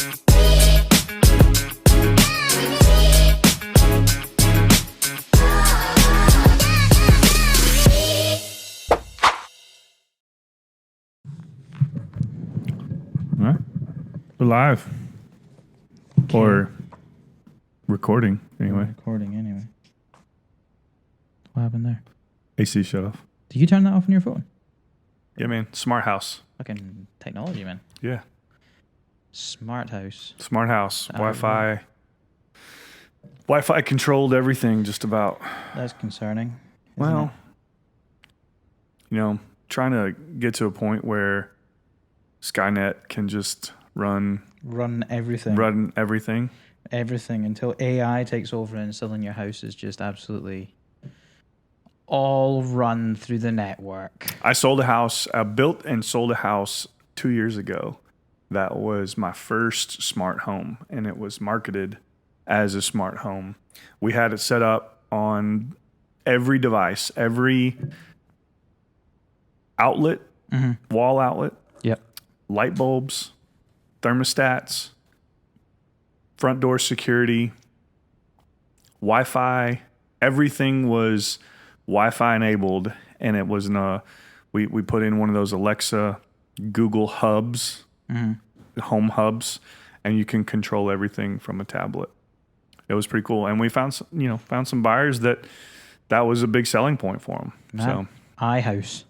We're live. Okay. Or recording, anyway. What happened there? AC shut off. Did you turn that off on your phone? Yeah, man. Smart house. Fucking technology, man. Yeah. Smart house. Smart house. Wi-Fi. Wi-Fi controlled everything, just about. That's concerning. Well, you know, trying to get to a point where Skynet can just run everything. Everything until AI takes over and suddenly your house is just absolutely all run through the network. I sold a house. I built and sold a house 2 years ago. That was my first smart home, and it was marketed as a smart home. We had it set up on every device, every outlet, wall outlet, light bulbs, thermostats, front door security, Wi-Fi. Everything was Wi-Fi enabled, and it was we put in one of those Alexa, Google hubs, home hubs, and you can control everything from a tablet. It was pretty cool, and we found some buyers that was a big selling point for them. So iHouse,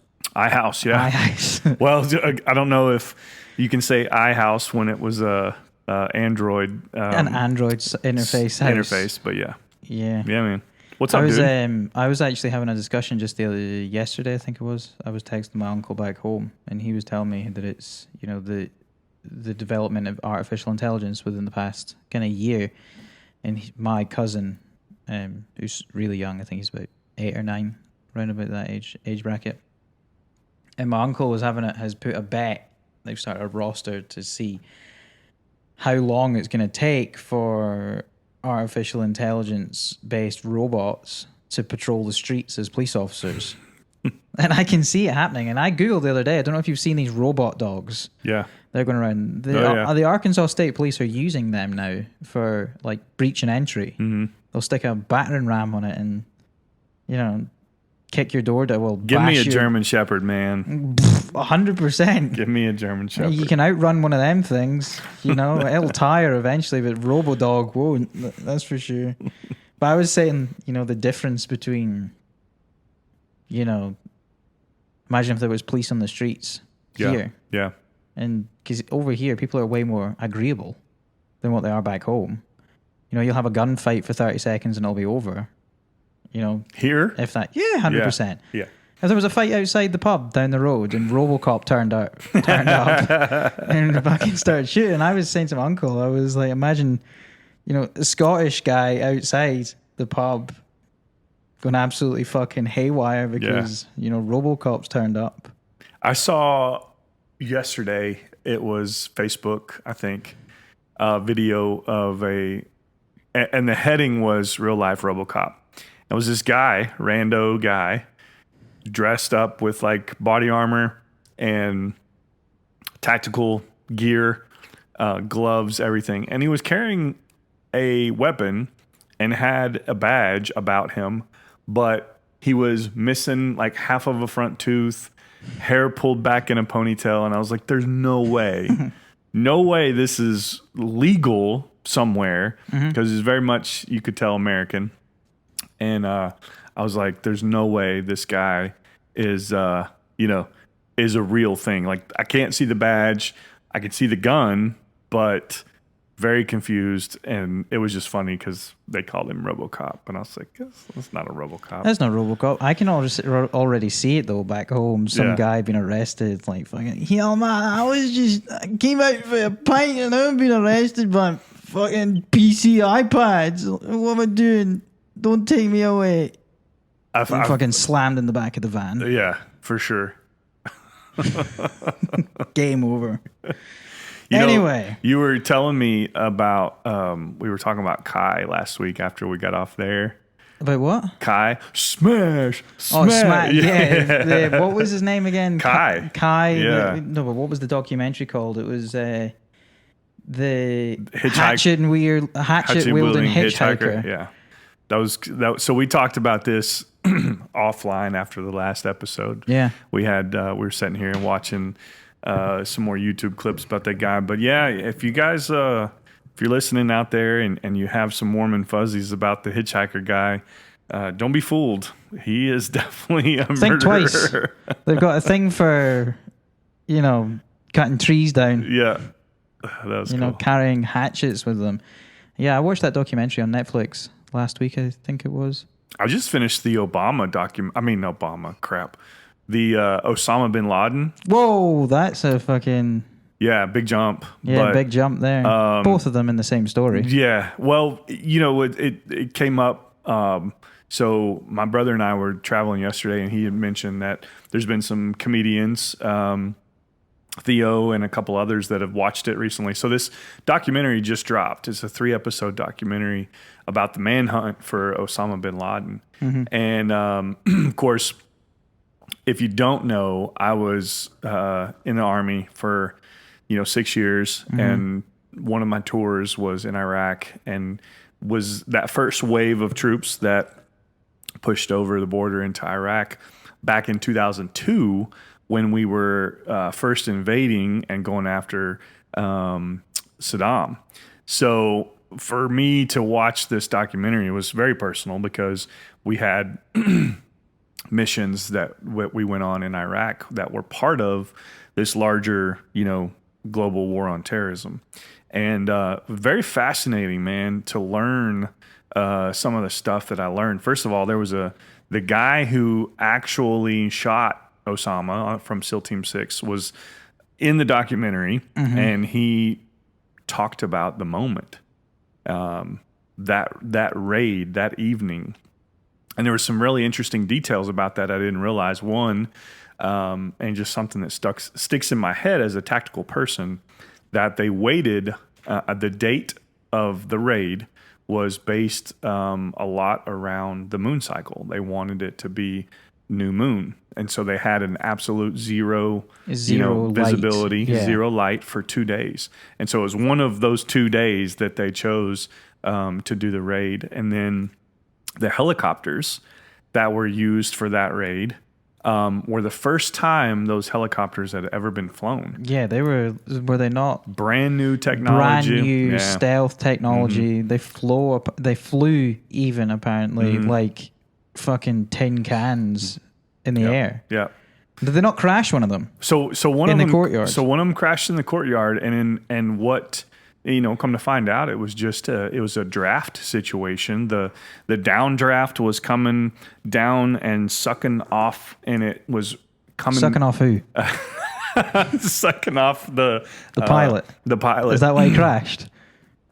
yeah. iHouse. Well, I don't know if you can say iHouse when it was a Android, an Android interface, but yeah, man. What's up, dude? I was actually having a discussion just yesterday, I think it was. I was texting my uncle back home, and he was telling me that it's, the development of artificial intelligence within the past kind of year. And my cousin, who's really young, I think he's about 8 or 9, around about that age bracket. And my uncle has put a bet. They've started a roster to see how long it's going to take for artificial intelligence-based robots to patrol the streets as police officers. And I can see it happening. And I Googled the other day, I don't know if you've seen these robot dogs. Yeah. They're going around. The Arkansas State Police are using them now for, like, breach and entry. Mm-hmm. They'll stick a battering ram on it and, kick your door down. Well, give me a German Shepherd, man. 100%. Give me a German Shepherd. You can outrun one of them things. It'll tire eventually, but RoboDog won't. That's for sure. But I was saying, the difference between, imagine if there was police on the streets here. Yeah. And because over here, people are way more agreeable than what they are back home. You'll have a gunfight for 30 seconds and it'll be over. Here? If that, 100%. Yeah. If there was a fight outside the pub down the road and RoboCop turned up and fucking started shooting, I was saying to my uncle, I was like, imagine, a Scottish guy outside the pub going absolutely fucking haywire because, RoboCop's turned up. I saw yesterday, it was Facebook, I think, a video of and the heading was Real Life RoboCop. It was this rando guy, dressed up with like body armor and tactical gear, gloves, everything. And he was carrying a weapon and had a badge about him, but he was missing like half of a front tooth, hair pulled back in a ponytail. And I was like, there's no way, this is legal somewhere, because it's very much, you could tell, American. And I was like, there's no way this guy is a real thing. Like, I can't see the badge. I can see the gun, but very confused. And it was just funny because they called him RoboCop. And I was like, that's not a RoboCop. That's not RoboCop. I can already see it, though, back home. Some guy being arrested. Like, fucking, man, I came out for a pint and I've been arrested by fucking PC iPads. What am I doing? Don't take me away. I fucking slammed in the back of the van. Yeah, for sure. Game over. Anyway. You were telling me about, we were talking about Kai last week after we got off there. About what? Kai. Smash. Oh, Smash. Yeah. What was his name again? Kai. Kai. Yeah. No, but what was the documentary called? It was the Hitchhike- hatchet wielding hitchhiker. Yeah, that was. So we talked about this offline after the last episode. Yeah, we were sitting here and watching some more YouTube clips about that guy. But yeah, if you guys, if you're listening out there and you have some warm and fuzzies about the hitchhiker guy, don't be fooled. He is definitely a Think murderer. twice. They've got a thing for, cutting trees down. Yeah, that was cool. Carrying hatchets with them. Yeah, I watched that documentary on Netflix last week, I think it was. I just finished the Osama bin Laden. Whoa, that's a fucking... Yeah, big jump. Yeah, big jump there. Both of them in the same story. Yeah, well, it came up. So my brother and I were traveling yesterday, and he had mentioned that there's been some comedians, Theo and a couple others, that have watched it recently. So this documentary just dropped. It's a 3-episode documentary about the manhunt for Osama bin Laden. Mm-hmm. And of course, if you don't know, I was in the Army for 6 years, mm-hmm. and one of my tours was in Iraq, and was that first wave of troops that pushed over the border into Iraq back in 2002 when we were first invading and going after Saddam. So for me to watch this documentary, it was very personal because we had missions that we went on in Iraq that were part of this larger, global war on terrorism. And very fascinating, man, to learn some of the stuff that I learned. First of all, there was the guy who actually shot Osama from SEAL Team 6 was in the documentary, mm-hmm. and he talked about the moment, that raid that evening. And there were some really interesting details about that I didn't realize. One, and just something that sticks in my head as a tactical person, that they waited, the date of the raid was based a lot around the moon cycle. They wanted it to be new moon. And so they had an absolute zero visibility, zero light for 2 days. And so it was one of those 2 days that they chose to do the raid. And then the helicopters that were used for that raid were the first time those helicopters had ever been flown. Yeah, were they not? Brand new technology. Brand new stealth technology. Mm-hmm. They flew even apparently mm-hmm. like fucking tin cans in the air. Yeah. Did they not crash one of them? So one of them in the courtyard. So one of them crashed in the courtyard, and what come to find out, it was just it was a draft situation. The downdraft was coming down and sucking off, and it was coming sucking off who? Sucking off the pilot. The pilot. Is that why he crashed?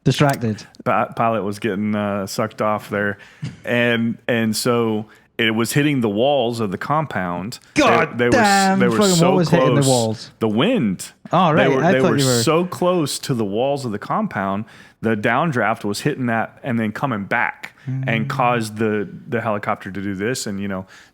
Distracted. Pilot was getting sucked off there, and so it was hitting the walls of the compound. God damn! They were so what was close. Hitting the walls? The wind. Oh, right. They were so close to the walls of the compound. The downdraft was hitting that and then coming back and caused the helicopter to do this. And,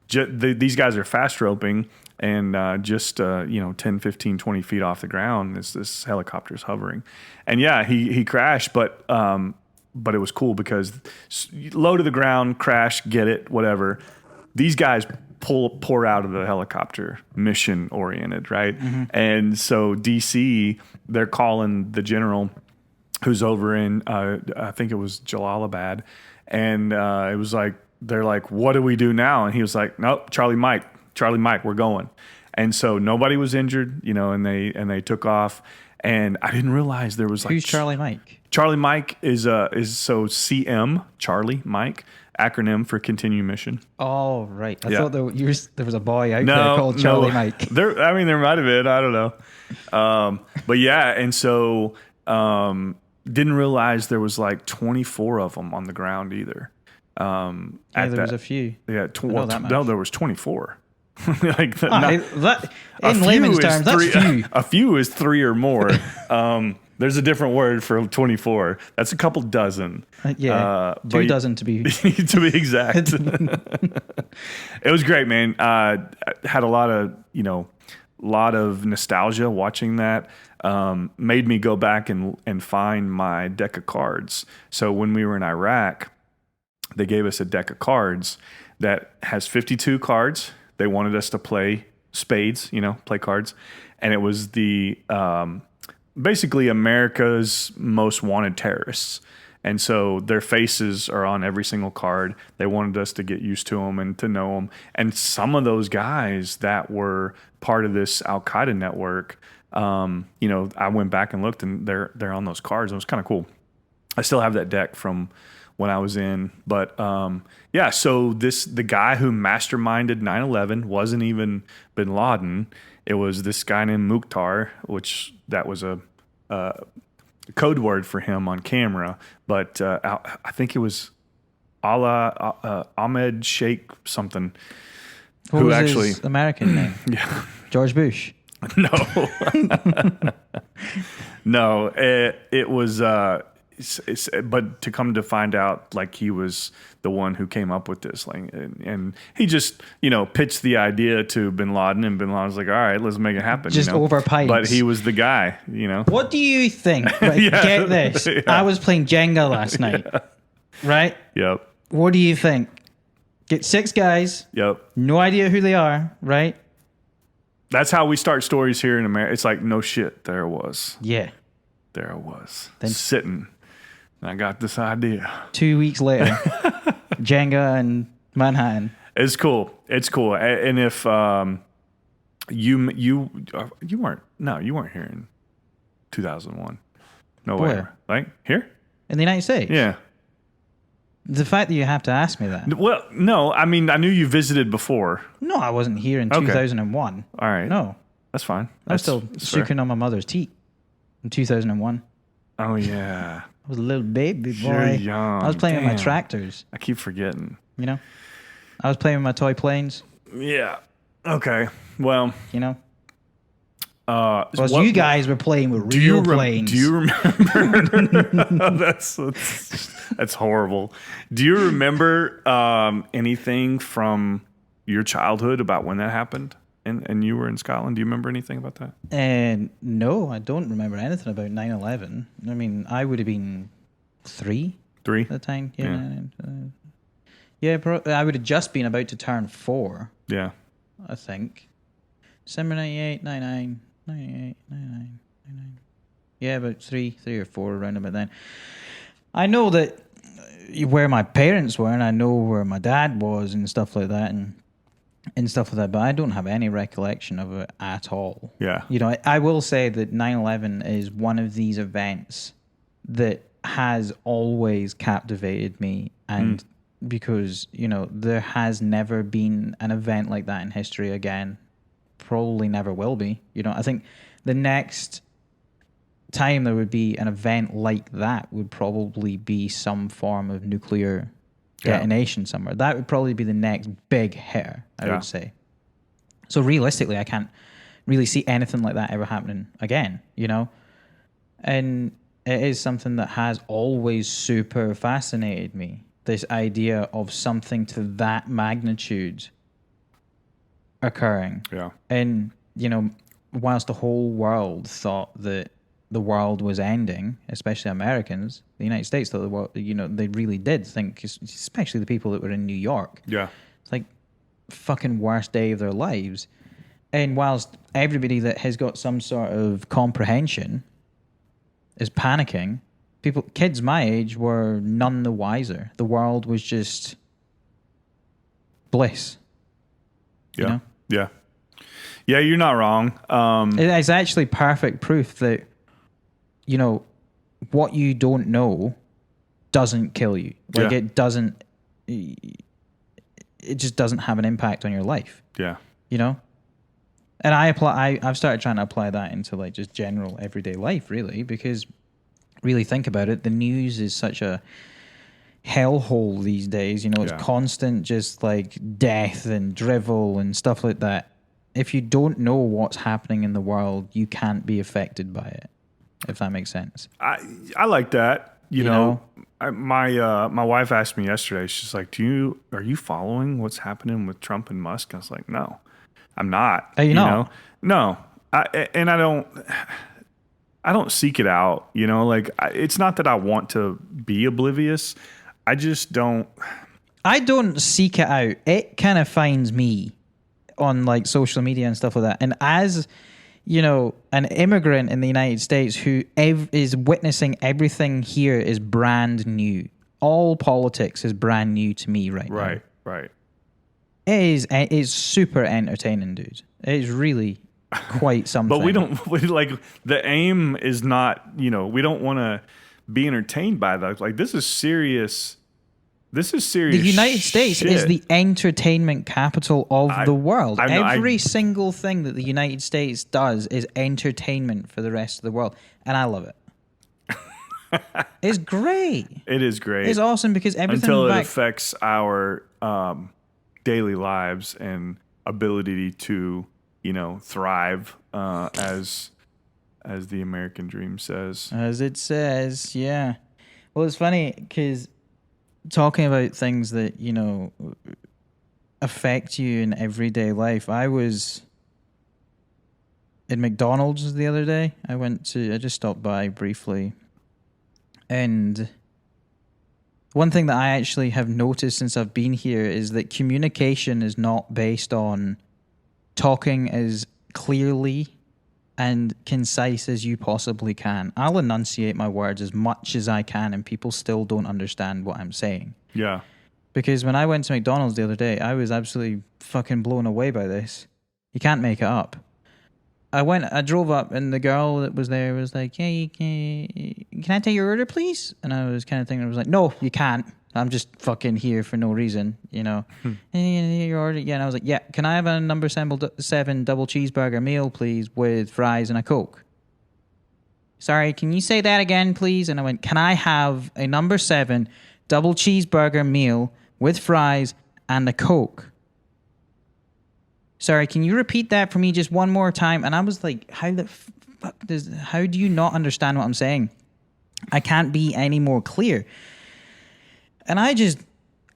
these guys are fast roping, and just 10, 15, 20 feet off the ground, this helicopter's hovering. And, yeah, he crashed, but it was cool because low to the ground, crash, get it, whatever. These guys pour out of the helicopter, mission oriented, right? Mm-hmm. And so DC, they're calling the general who's over in, I think it was Jalalabad. And it was like, they're like, what do we do now? And he was like, nope, Charlie Mike, we're going. And so nobody was injured, and they took off. And I didn't realize there was who's Charlie Mike? Charlie Mike is CM, Charlie Mike, acronym for Continue Mission. Oh, right. I thought there was a boy out there called Charlie Mike. There might have been. I don't know. But yeah, and so didn't realize there was like 24 of them on the ground either. There was a few. Yeah, no, there was 24. Like in layman's terms, that's few. A few is 3 or more. There's a different word for 24. That's a couple dozen. 2 dozen to be to be exact. It was great, man. Had a lot of nostalgia watching that. made me go back and find my deck of cards. So when we were in Iraq, they gave us a deck of cards that has 52 cards. They wanted us to play spades, play cards. And it was the basically America's most wanted terrorists. And so their faces are on every single card. They wanted us to get used to them and to know them. And some of those guys that were part of this Al-Qaeda network, I went back and looked, and they're on those cards. It was kind of cool. I still have that deck from when I was in. But so the guy who masterminded 9/11 wasn't even bin Laden. It was this guy named Mukhtar, which that was a code word for him on camera, but I think it was Ahmed Sheikh something. What was his American name? Yeah, George Bush. No, no. It was. But to come to find out, like, he was the one who came up with this, like, and he just pitched the idea to bin Laden, and bin Laden's like, all right, let's make it happen. Just over pipes. But he was the guy. What do you think? Right, get this. Yeah. I was playing Jenga last night. Yeah. Right? Yep. What do you think? Get 6 guys. Yep. No idea who they are, right? That's how we start stories here in America. It's like, no shit, there it was. Yeah. There it was. Then sitting. I got this idea. 2 weeks later, Jenga and Manhattan. It's cool. It's cool. And if you weren't here in 2001. No way. Where? Like here in the United States. Yeah. The fact that you have to ask me that. Well, no. I mean, I knew you visited before. No, I wasn't here in 2001. All right. No, that's fine. I was still sucking on my mother's teat in 2001. Oh yeah. I was a little baby boy. You're young. I was playing with my tractors. I keep forgetting. I was playing with my toy planes. Yeah. Okay. Well. You guys were playing with real planes. Do you remember? That's horrible. Do you remember anything from your childhood about when that happened? And you were in Scotland. Do you remember anything about that? No, I don't remember anything about 9/11. I mean, I would have been 3 at the time. I would have just been about to turn 4. Yeah. I think. December 98, 99, 98, 99, 99. Yeah, about 3 or 4 around about then. I know that where my parents were, and I know where my dad was and stuff like that, and stuff like that, but I don't have any recollection of it at all. Yeah. I will say that 9/11 is one of these events that has always captivated me, and because, there has never been an event like that in history again. Probably never will be. I think the next time there would be an event like that would probably be some form of nuclear detonation somewhere. That would probably be the next big hitter, I would say. So realistically, I can't really see anything like that ever happening again, And it is something that has always super fascinated me. This idea of something to that magnitude occurring. Yeah. And, whilst the whole world thought that the world was ending, especially Americans, the United States thought the world, they really did think, especially the people that were in New York. Yeah. It's like fucking worst day of their lives. And whilst everybody that has got some sort of comprehension is panicking, kids my age were none the wiser. The world was just bliss. Yeah. Yeah. Yeah, you're not wrong. It's actually perfect proof that, what you don't know doesn't kill you. Like, it just doesn't have an impact on your life. Yeah. And I've started trying to apply that into, like, just general everyday life, really, because really think about it, the news is such a hellhole these days. It's constant, just like death and drivel and stuff like that. If you don't know what's happening in the world, you can't be affected by it, if that makes sense. I like that. My wife asked me yesterday, she's like, are you following what's happening with Trump and Musk? I was like, no, I'm not. Are you not? No. I don't. I don't seek it out, you know, like it's not that I want to be oblivious. I just don't. I don't seek it out. It kind of finds me on like social media and stuff like that. And as you know, an immigrant in the United States who is witnessing everything here is brand new. All politics is brand new to me right now. Right. It is super entertaining, dude. It is really quite something. But the aim is not, you know, we don't want to be entertained by that. Like, this is serious. This is serious. The United States is the entertainment capital of the world. Every single thing that the United States does is entertainment for the rest of the world. And I love it. It's great. It is great. It's awesome because everything until it affects our daily lives and ability to, you know, thrive as the American dream says. As it says, yeah. Well, it's funny because talking about things that, you know, affect you in everyday life. I was in McDonald's the other day. I just stopped by briefly. And one thing that I actually have noticed since I've been here is that communication is not based on talking as clearly and concise as you possibly can. I'll enunciate my words as much as I can and people still don't understand what I'm saying. Yeah. Because when I went to McDonald's the other day, I was absolutely fucking blown away by this. You can't make it up. I drove up and the girl that was there was like, "Hey, can I take your order, please?" And I was kind of thinking, I was like, "No, you can't. I'm just fucking here for no reason, you know." And your order, yeah. And I was like, "Yeah, can I have a number 7 double cheeseburger meal, please, with fries and a Coke?" "Sorry, can you say that again, please?" And I went, "Can I have a number 7 double cheeseburger meal with fries and a Coke?" "Sorry, can you repeat that for me just one more time?" And I was like, how do you not understand what I'm saying? I can't be any more clear. And I just,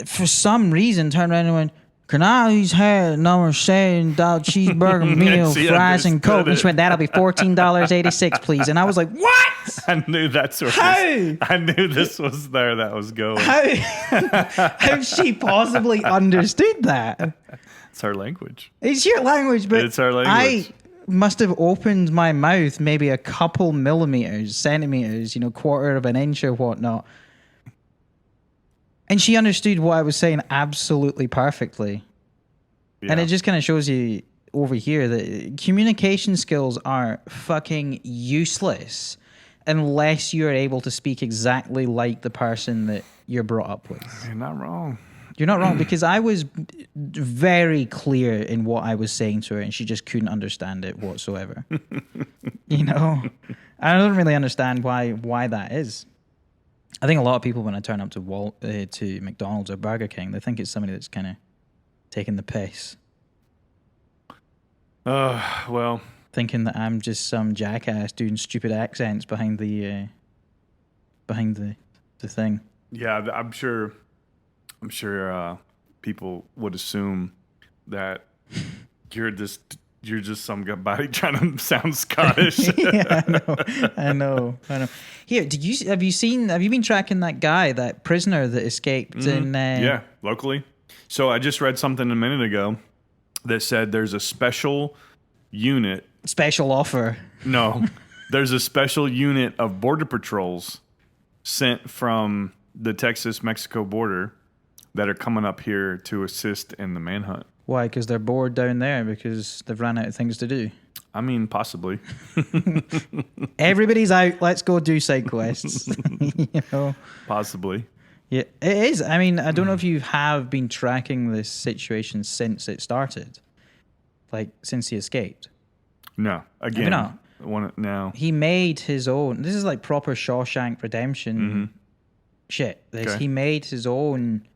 for some reason, turned around and went, "Can I please have number 7 double cheeseburger meal, fries and Coke?" And she went, "That'll be $14.86, please." And I was like, "What?" I knew that's where I knew this was there that was going. How she possibly understood that? It's our language. It's your language, but it's our language. I must have opened my mouth maybe a couple centimeters, you know, quarter of an inch or whatnot. And she understood what I was saying absolutely perfectly. Yeah. And it just kind of shows you over here that communication skills are fucking useless unless you're able to speak exactly like the person that you're brought up with. You're not wrong. You're not wrong, because I was very clear in what I was saying to her and she just couldn't understand it whatsoever. You know? I don't really understand why that is. I think a lot of people, when I turn up to McDonald's or Burger King, they think it's somebody that's kind of taking the piss. Well, thinking that I'm just some jackass doing stupid accents behind the thing. Yeah, I'm sure people would assume that you're just some guy trying to sound Scottish. Yeah, I know. Here, have you been tracking that guy, that prisoner that escaped in? Yeah, locally. So I just read something a minute ago that said there's a special unit. Special offer. No, there's a special unit of border patrols sent from the Texas-Mexico border that are coming up here to assist in the manhunt. Why? Because they're bored down there because they've run out of things to do. I mean, possibly. Everybody's out. Let's go do side quests. You know? Possibly. Yeah, it is. I mean, I don't know if you have been tracking this situation since it started, like since he escaped. No. Again, no. He made his own. This is like proper Shawshank Redemption shit. Okay. He made his own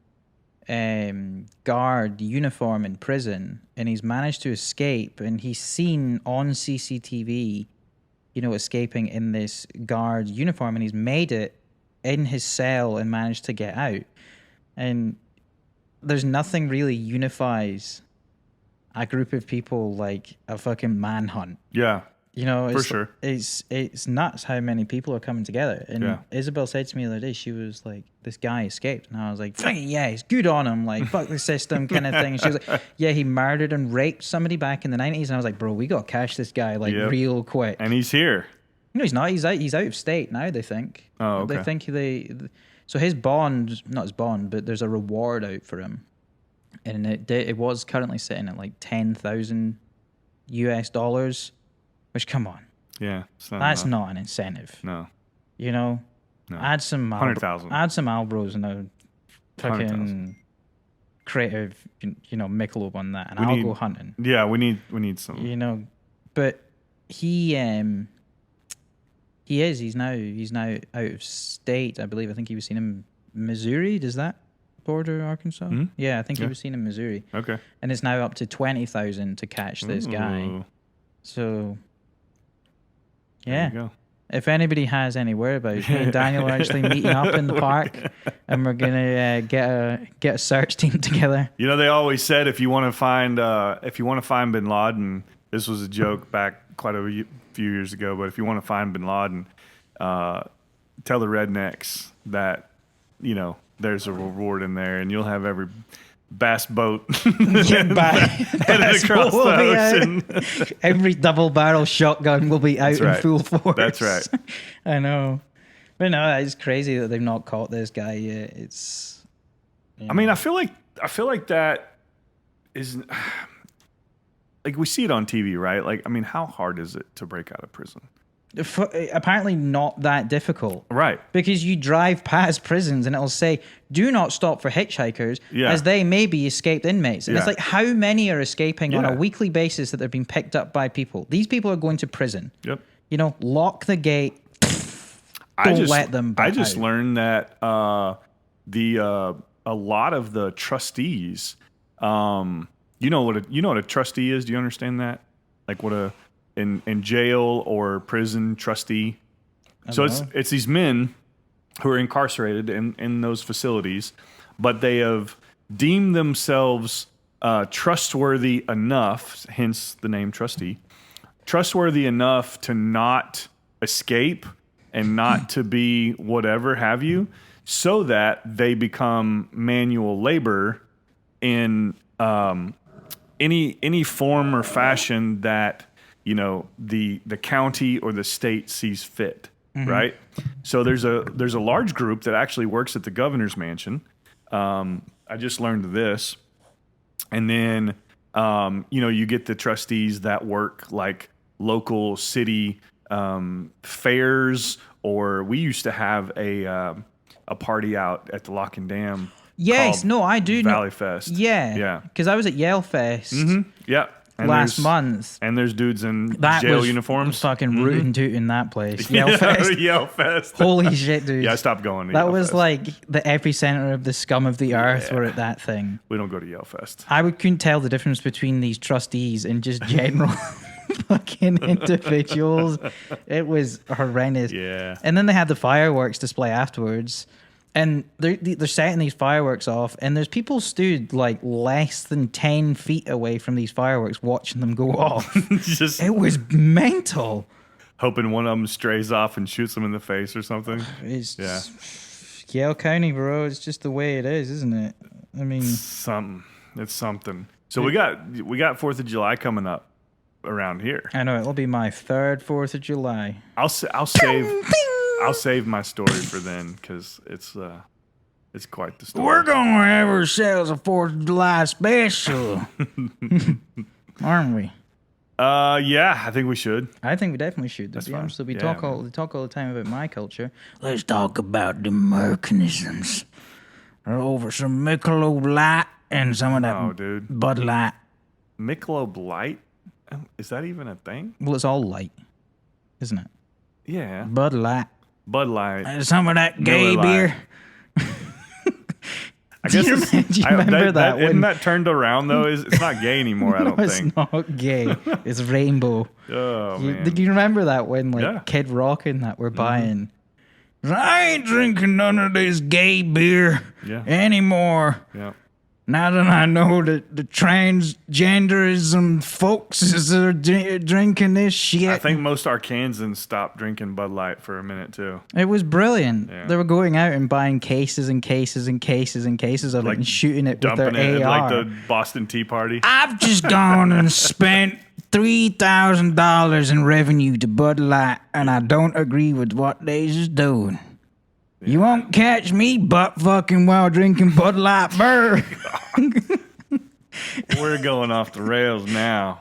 guard uniform in prison, and he's managed to escape, and he's seen on CCTV, you know, escaping in this guard uniform, and he's made it in his cell and managed to get out. And there's nothing really unifies a group of people like a fucking manhunt. Yeah. You know, For sure. It's nuts how many people are coming together. And Isabel said to me the other day, she was like, this guy escaped. And I was like, yeah, he's good on him. Like, fuck the system kind of thing. And she was like, yeah, he murdered and raped somebody back in the 90s. And I was like, bro, we got to catch this guy like real quick. And he's here. No, he's not. He's out of state now, they think. Oh, okay. They think so his bond, not his bond, but there's a reward out for him. And it was currently sitting at like $10,000 US. Which, come on. Yeah. That's not an incentive. No. You know? No. Add some 100,000. Add some Albros and a fucking creative, Michelob on that, and I'll go hunting. Yeah, we need some. You know, but he's now out of state, I believe. I think he was seen in Missouri. Does that border Arkansas? Mm-hmm. Yeah, I think he was seen in Missouri. Okay. And it's now up to 20,000 to catch this guy. So, yeah. There you go. If anybody has any whereabouts, me and Daniel are actually meeting up in the park, and we're gonna get a search team together. You know, they always said if you want to find Bin Laden, this was a joke back quite a few years ago, but if you want to find Bin Laden, tell the rednecks that there's a reward in there, and you'll have every bass boat headed across the ocean. Every double barrel shotgun will be out in full force. That's right. I know. But no, it's crazy that they've not caught this guy yet. It's I mean, I feel like that is like we see it on TV, right? Like, I mean, how hard is it to break out of prison? Apparently not that difficult. Right. Because you drive past prisons and it'll say, do not stop for hitchhikers, as they may be escaped inmates. And it's like, how many are escaping on a weekly basis that they're being picked up by people? These people are going to prison. Yep. Lock the gate. Don't let them back I just out. learned that a lot of the trustees, you know what a trustee is? Do you understand that? Like what in jail or prison trustee. So it's these men who are incarcerated in those facilities, but they have deemed themselves trustworthy enough, hence the name trustee, trustworthy enough to not escape and not to be whatever have you, so that they become manual labor in any form or fashion that the county or the state sees fit, right? So there's a large group that actually works at the governor's mansion. I just learned this, and then you get the trustees that work like local city fairs, or we used to have a party out at the Lock and Dam. Yes, no, I do. Valley Fest. Yeah, because I was at Yale Fest. Mm-hmm. Yeah. And last month. And there's dudes in that jail was uniforms. Fucking rootin' tootin' that place. Yale Fest. Yale Fest. Holy shit, dude. Yeah, I stopped going to That Yale was Fest. like the epicenter of the scum of the earth were at that thing. We don't go to Yale Fest. I couldn't tell the difference between these trustees and just general fucking individuals. It was horrendous. Yeah. And then they had the fireworks display afterwards. And they're setting these fireworks off, and there's people stood like less than 10 feet away from these fireworks watching them go off. It was mental. Hoping one of them strays off and shoots them in the face or something. It's Yale County, bro. It's just the way it is, isn't it? I mean, it's something. So we got 4th of July coming up around here. I know it'll be my third 4th of July. I'll save my story for then, because it's quite the story. We're gonna have ourselves a 4th of July special, aren't we? Yeah, I think we should. I think we definitely should. To be honest, we talk all the time about my culture. Let's talk about the Americanisms. Over some Michelob Light and some of that Bud Light. Michelob Light? Is that even a thing? Well, it's all light, isn't it? Yeah. Bud Light. Some of that gay beer. I guess do you remember that? Isn't that turned around though? It's not gay anymore. I don't think. It's not gay. It's rainbow. Oh man! Did you remember that when Kid Rock and that were buying? I ain't drinking none of this gay beer anymore. Yeah. now that I know that the transgenderism folks is drinking this shit. I think most Arkansans stopped drinking Bud Light for a minute too. It was brilliant. Yeah. They were going out and buying cases and cases and cases and cases of it and shooting it with their Dumping it AR. like the Boston Tea Party. I've just gone and spent $3,000 in revenue to Bud Light, and I don't agree with what they just doing. Yeah. You won't catch me butt fucking while drinking Bud Light beer. We're going off the rails now.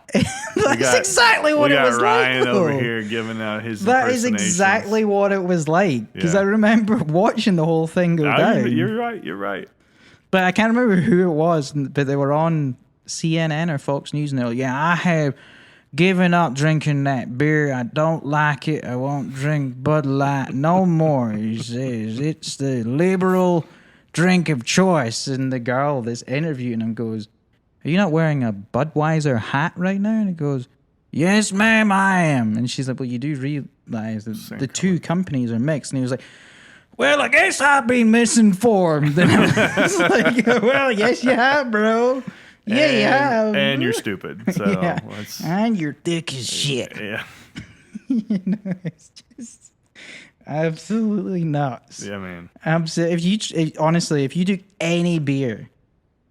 That's exactly what it was like. We got Ryan over here giving out his That is exactly what it was like. Because I remember watching the whole thing go down. You're right. But I can't remember who it was, but they were on CNN or Fox News, and they're like, I have given up drinking that beer. I don't like it. I won't drink Bud Light no more. He says it's the liberal drink of choice. And the girl that's interviewing him goes, are you not wearing a Budweiser hat right now? And he goes, yes, ma'am, I am. And she's like, well, you do realize that the two companies are mixed. And he was like, well, I guess I've been misinformed. And I was like, well, yes, you have, bro. Yeah, you have. And you're stupid. So yeah. And you're thick as shit. Yeah. It's just absolutely nuts. Yeah, man. Honestly, if you took any beer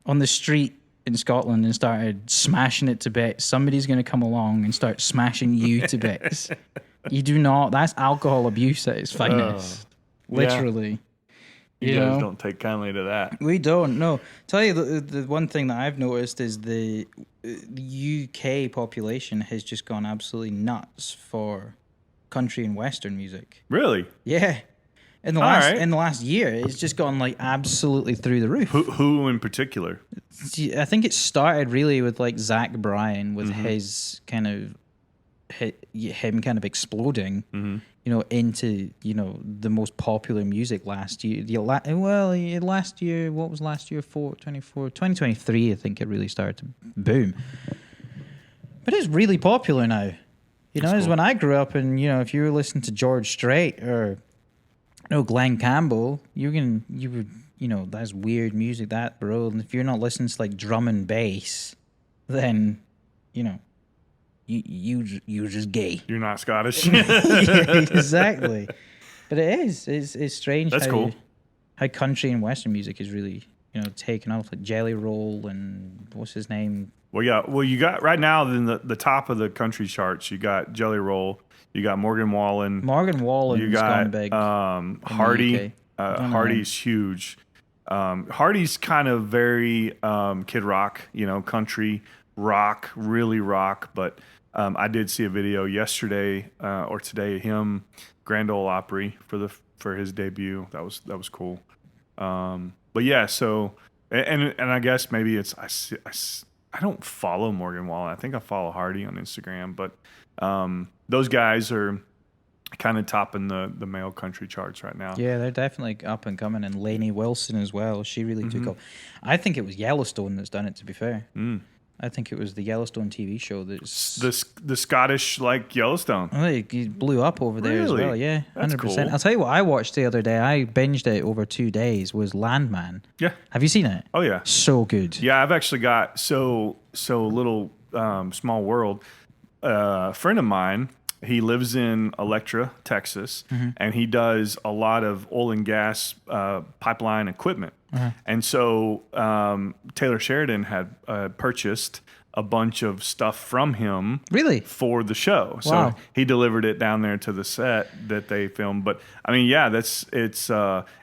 on the street in Scotland and started smashing it to bits, somebody's going to come along and start smashing you to bits. You do not. That's alcohol abuse at its finest. Literally. You guys don't take kindly to that. We don't, no. Tell you, the one thing that I've noticed is the UK population has just gone absolutely nuts for country and western music. Really? Yeah. In the last year, it's just gone like absolutely through the roof. Who in particular? I think it started really with like Zach Bryan with his kind of him kind of exploding. Into, the most popular music last year. Last year, what was last year? 2023, I think it really started to boom. But it's really popular now. As when I grew up and, if you were listening to George Strait or, Glenn Campbell, that's weird music, that, bro. And if you're not listening to, like, drum and bass, then, you're just gay. You're not Scottish. Yeah, exactly. But it is. It's strange. That's cool. How country and western music is really, taken off. Like Jelly Roll and what's his name? Well, yeah. Well, you got right now in the top of the country charts. You got Jelly Roll. You got Morgan Wallen. You got big. Hardy. Hardy's huge. Hardy's kind of very Kid Rock. Country rock, really rock, but. I did see a video yesterday or today, him Grand Ole Opry for his debut. That was cool. But yeah, so and I guess maybe it's I don't follow Morgan Wallen. I think I follow Hardy on Instagram, but those guys are kind of topping the male country charts right now. Yeah, they're definitely up and coming, and Lainey Wilson as well. She really took off. I think it was Yellowstone that's done it. To be fair. I think it was the Yellowstone TV show that's the Scottish like Yellowstone. Oh, it blew up over there as well. Yeah, 100%. Cool. I'll tell you what I watched the other day. I binged it over 2 days. Was Landman. Yeah. Have you seen it? Oh yeah. So good. Yeah, I've actually got so little small world. A friend of mine. He lives in Electra, Texas, and he does a lot of oil and gas pipeline equipment. And so Taylor Sheridan had purchased a bunch of stuff from him for the show. So he delivered it down there to the set that they filmed. But I mean, yeah,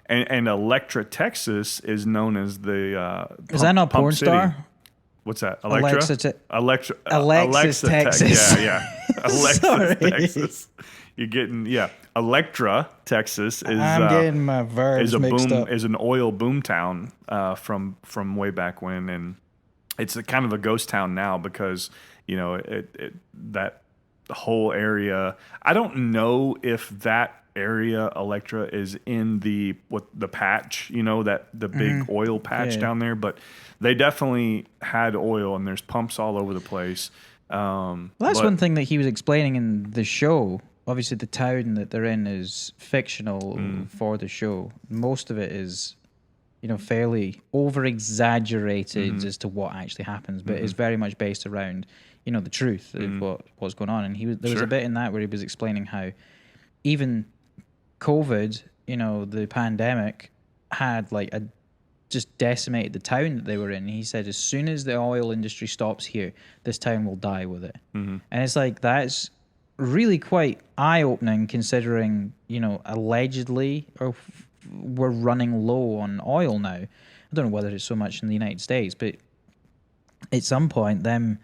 and Electra, Texas is known as the is that not Porn City. Star? What's that? Alexa? Alexis, Texas. Yeah. Alexis, Texas. You're getting, Electra, Texas is I'm getting my verbs mixed up. Is an oil boom town from way back when, and it's kind of a ghost town now because that whole area. I don't know if that area Electra is in the patch, that the big oil patch down there, but they definitely had oil, and there's pumps all over the place. That's one thing that he was explaining in the show. Obviously, the town that they're in is fictional for the show. Most of it is fairly over-exaggerated as to what actually happens, but it's very much based around, the truth of what's going on. And there was a bit in that where he was explaining how even COVID, the pandemic, had just decimated the town that they were in. He said as soon as the oil industry stops here, this town will die with it. And it's that's really quite eye-opening, considering allegedly we're running low on oil now. I don't know whether it's so much in the United States, but at some point them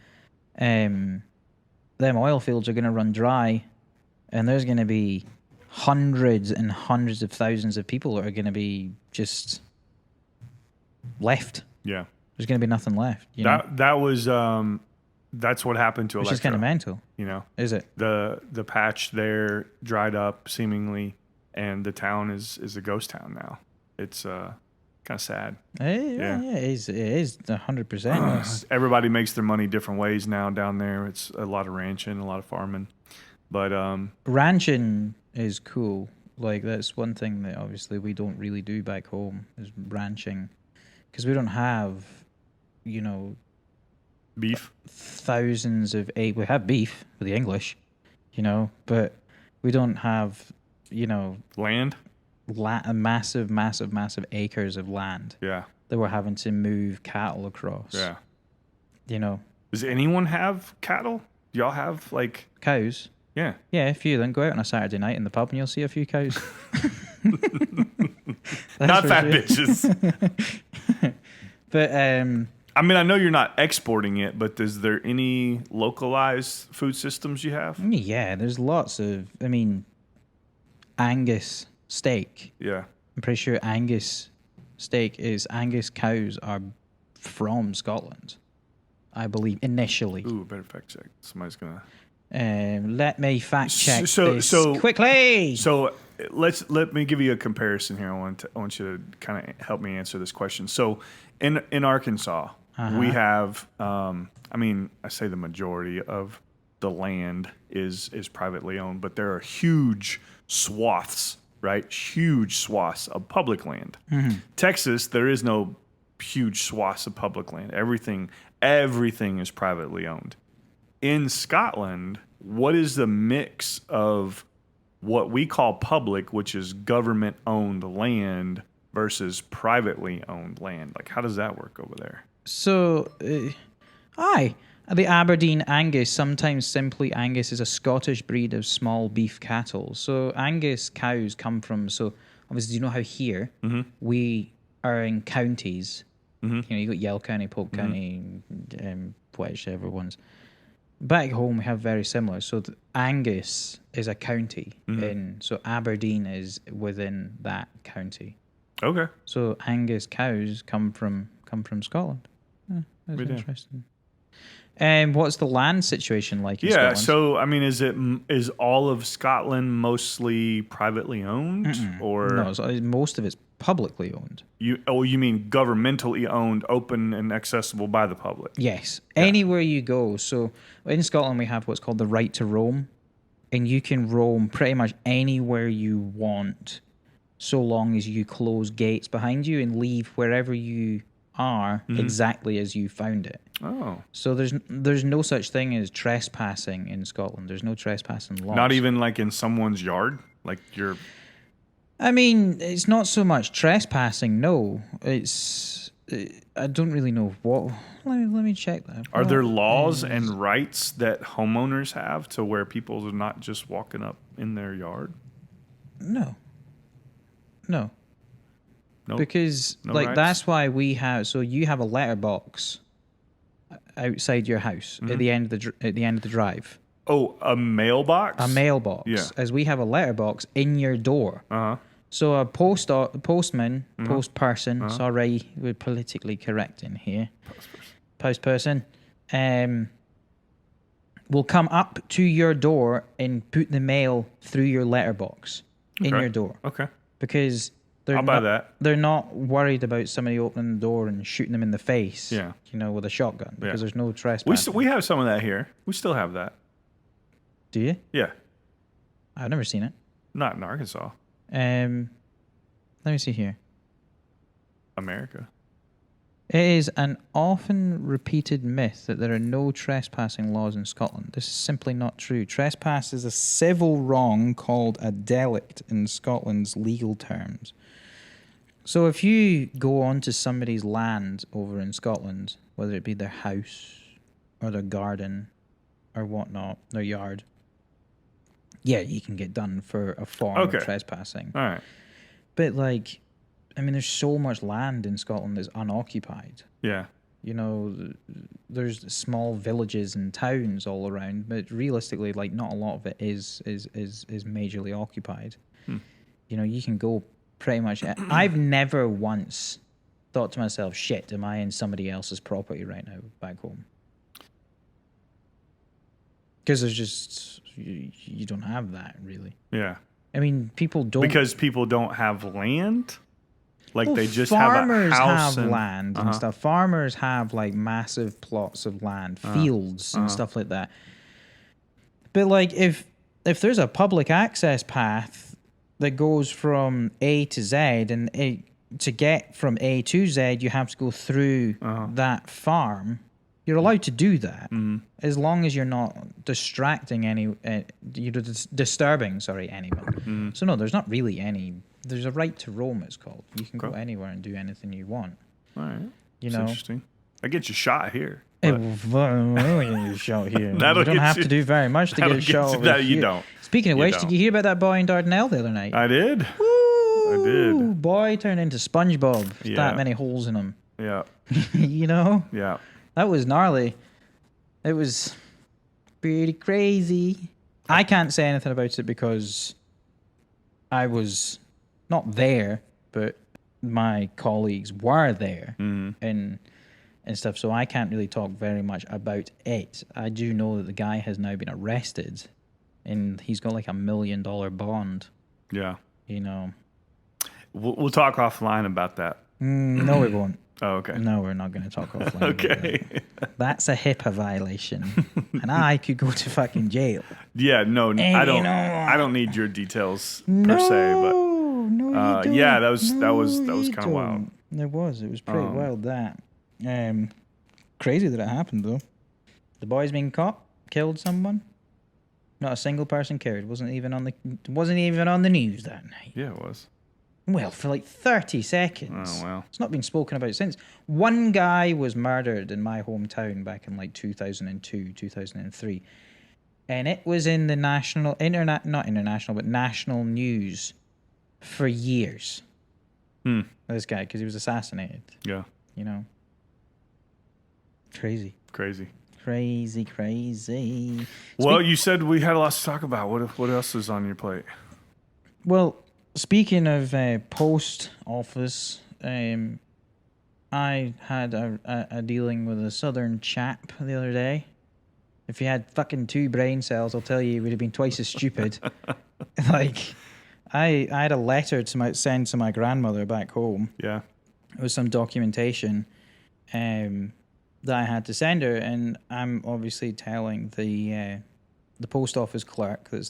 oil fields are going to run dry, and there's going to be hundreds and hundreds of thousands of people that are going to be just left. Yeah, there's going to be nothing left. That was that's what happened to Electro. Which is kind of mental. Is it? The patch there dried up seemingly, and the town is a ghost town now. It's kind of sad. Yeah, it is 100%. Everybody makes their money different ways now down there. It's a lot of ranching, a lot of farming, but ranching is cool. That's one thing that obviously we don't really do back home, is ranching, because we don't have beef. Thousands of we have beef for the English, but we don't have land. Massive acres of land. Yeah. That we're having to move cattle across. Yeah. Does anyone have cattle? Do y'all have cows? Yeah. Yeah, a few of them. Go out on a Saturday night in the pub and you'll see a few cows. Not fat bitches. But I mean, I know you're not exporting it, but is there any localized food systems you have? Yeah, there's lots of. Angus steak. Yeah. I'm pretty sure Angus cows are from Scotland, I believe, initially. Ooh, better fact check. Somebody's gonna. Let me fact check this quickly. So let me give you a comparison here. I want you to kind of help me answer this question. So in Arkansas, we have. I say the majority of the land is privately owned, but there are huge swaths, right? Huge swaths of public land. Texas, there is no huge swaths of public land. Everything is privately owned. In Scotland, what is the mix of what we call public, which is government-owned land, versus privately owned land? How does that work over there? So, the Aberdeen Angus, sometimes simply Angus, is a Scottish breed of small beef cattle. So Angus cows come from, obviously, you know how here we are in counties. You got Yell County, Polk County, whichever ones. Back home, we have very similar. So Angus is a county, so Aberdeen is within that county. Okay. So Angus cows come from Scotland. That's interesting. What's the land situation like in Scotland? So is all of Scotland mostly privately owned, or no? Most of it's publicly owned. You mean governmentally owned, open and accessible by the public? Yes, anywhere you go. So in Scotland, we have what's called the right to roam, and you can roam pretty much anywhere you want, so long as you close gates behind you and leave wherever you are exactly as you found it. Oh. So there's no such thing as trespassing in Scotland. There's no trespassing laws. Not even in someone's yard? It's not so much trespassing, no. It's... I don't really know what... Let me check that. Are there laws and rights that homeowners have to where people are not just walking up in their yard? No. Nope. Because rights? That's why we have... So you have a letterbox outside your house at the end of the drive. Oh, a mailbox? A mailbox. Yeah. As we have a letterbox in your door. Uh-huh. So a postperson, sorry, we're politically correct in here. Postperson, will come up to your door and put the mail through your letterbox in your door. Okay. Because I'll buy that. They're not worried about somebody opening the door and shooting them in the face. Yeah. With a shotgun, because there's no trespassing. We have some of that here. We still have that. Do you? Yeah. I've never seen it. Not in Arkansas. Let me see here. America. It is an often repeated myth that there are no trespassing laws in Scotland. This is simply not true. Trespass is a civil wrong called a delict in Scotland's legal terms. So if you go onto somebody's land over in Scotland, whether it be their house or their garden or whatnot, their yard, yeah, you can get done for a form of trespassing. All right. But like, I mean, there's so much land in Scotland that's unoccupied. Yeah. You know, there's small villages and towns all around, but realistically, like, not a lot of it is majorly occupied. You know, you can go pretty much. I've never once thought to myself, "Shit, am I in somebody else's property right now back home?" Because there's just you don't have that really. Yeah. I mean, people don't because people don't have land. Like well, they just have a house. Farmers have land and stuff. Farmers have like massive plots of land, fields and stuff like that. But like if there's a public access path that goes from A to Z, and to get from A to Z, you have to go through that farm. You're allowed to do that as long as you're not distracting disturbing anyone. So no, there's not really any. There's a right to roam, it's called. You can go anywhere and do anything you want. All right. You That's know, interesting. I get you shot here. You shot here. You don't have to do very much to get a shot over that here. You don't. Speaking of which, did you hear about that boy in Dardanelle the other night? I did. Woo! I did. Boy turned into SpongeBob. Yeah. That many holes in him. Yeah. You know? Yeah. That was gnarly. It was pretty crazy. I can't say anything about it because I was not there, but my colleagues were there and stuff, so I can't really talk very much about it. I do know that the guy has now been arrested and he's got like $1 million bond. Yeah. You know. We'll talk offline about that. No, we won't. Oh, okay. No, we're not going to talk offline. Okay. That's a HIPAA violation, and I could go to fucking jail. Yeah, no, and I don't. You know, I don't need your details per se, but you don't. yeah, that was kind of wild. It was pretty wild. That crazy that it happened though. The boy's been caught, killed someone. Not a single person cared. Wasn't even on the news that night. Yeah, it was. Well, for like 30 seconds. Oh, well. It's not been spoken about since. One guy was murdered in my hometown back in like 2002, 2003. And it was in the national news for years. This guy, because he was assassinated. Yeah. You know. Crazy. Well, you said we had a lot to talk about. What else is on your plate? Well, speaking of post office, I had a dealing with a southern chap the other day. If he had fucking 2 brain cells, I'll tell you, he would have been twice as stupid. Like, I had a letter to send to my grandmother back home. Yeah. It was some documentation that I had to send her, and I'm obviously telling the post office clerk that's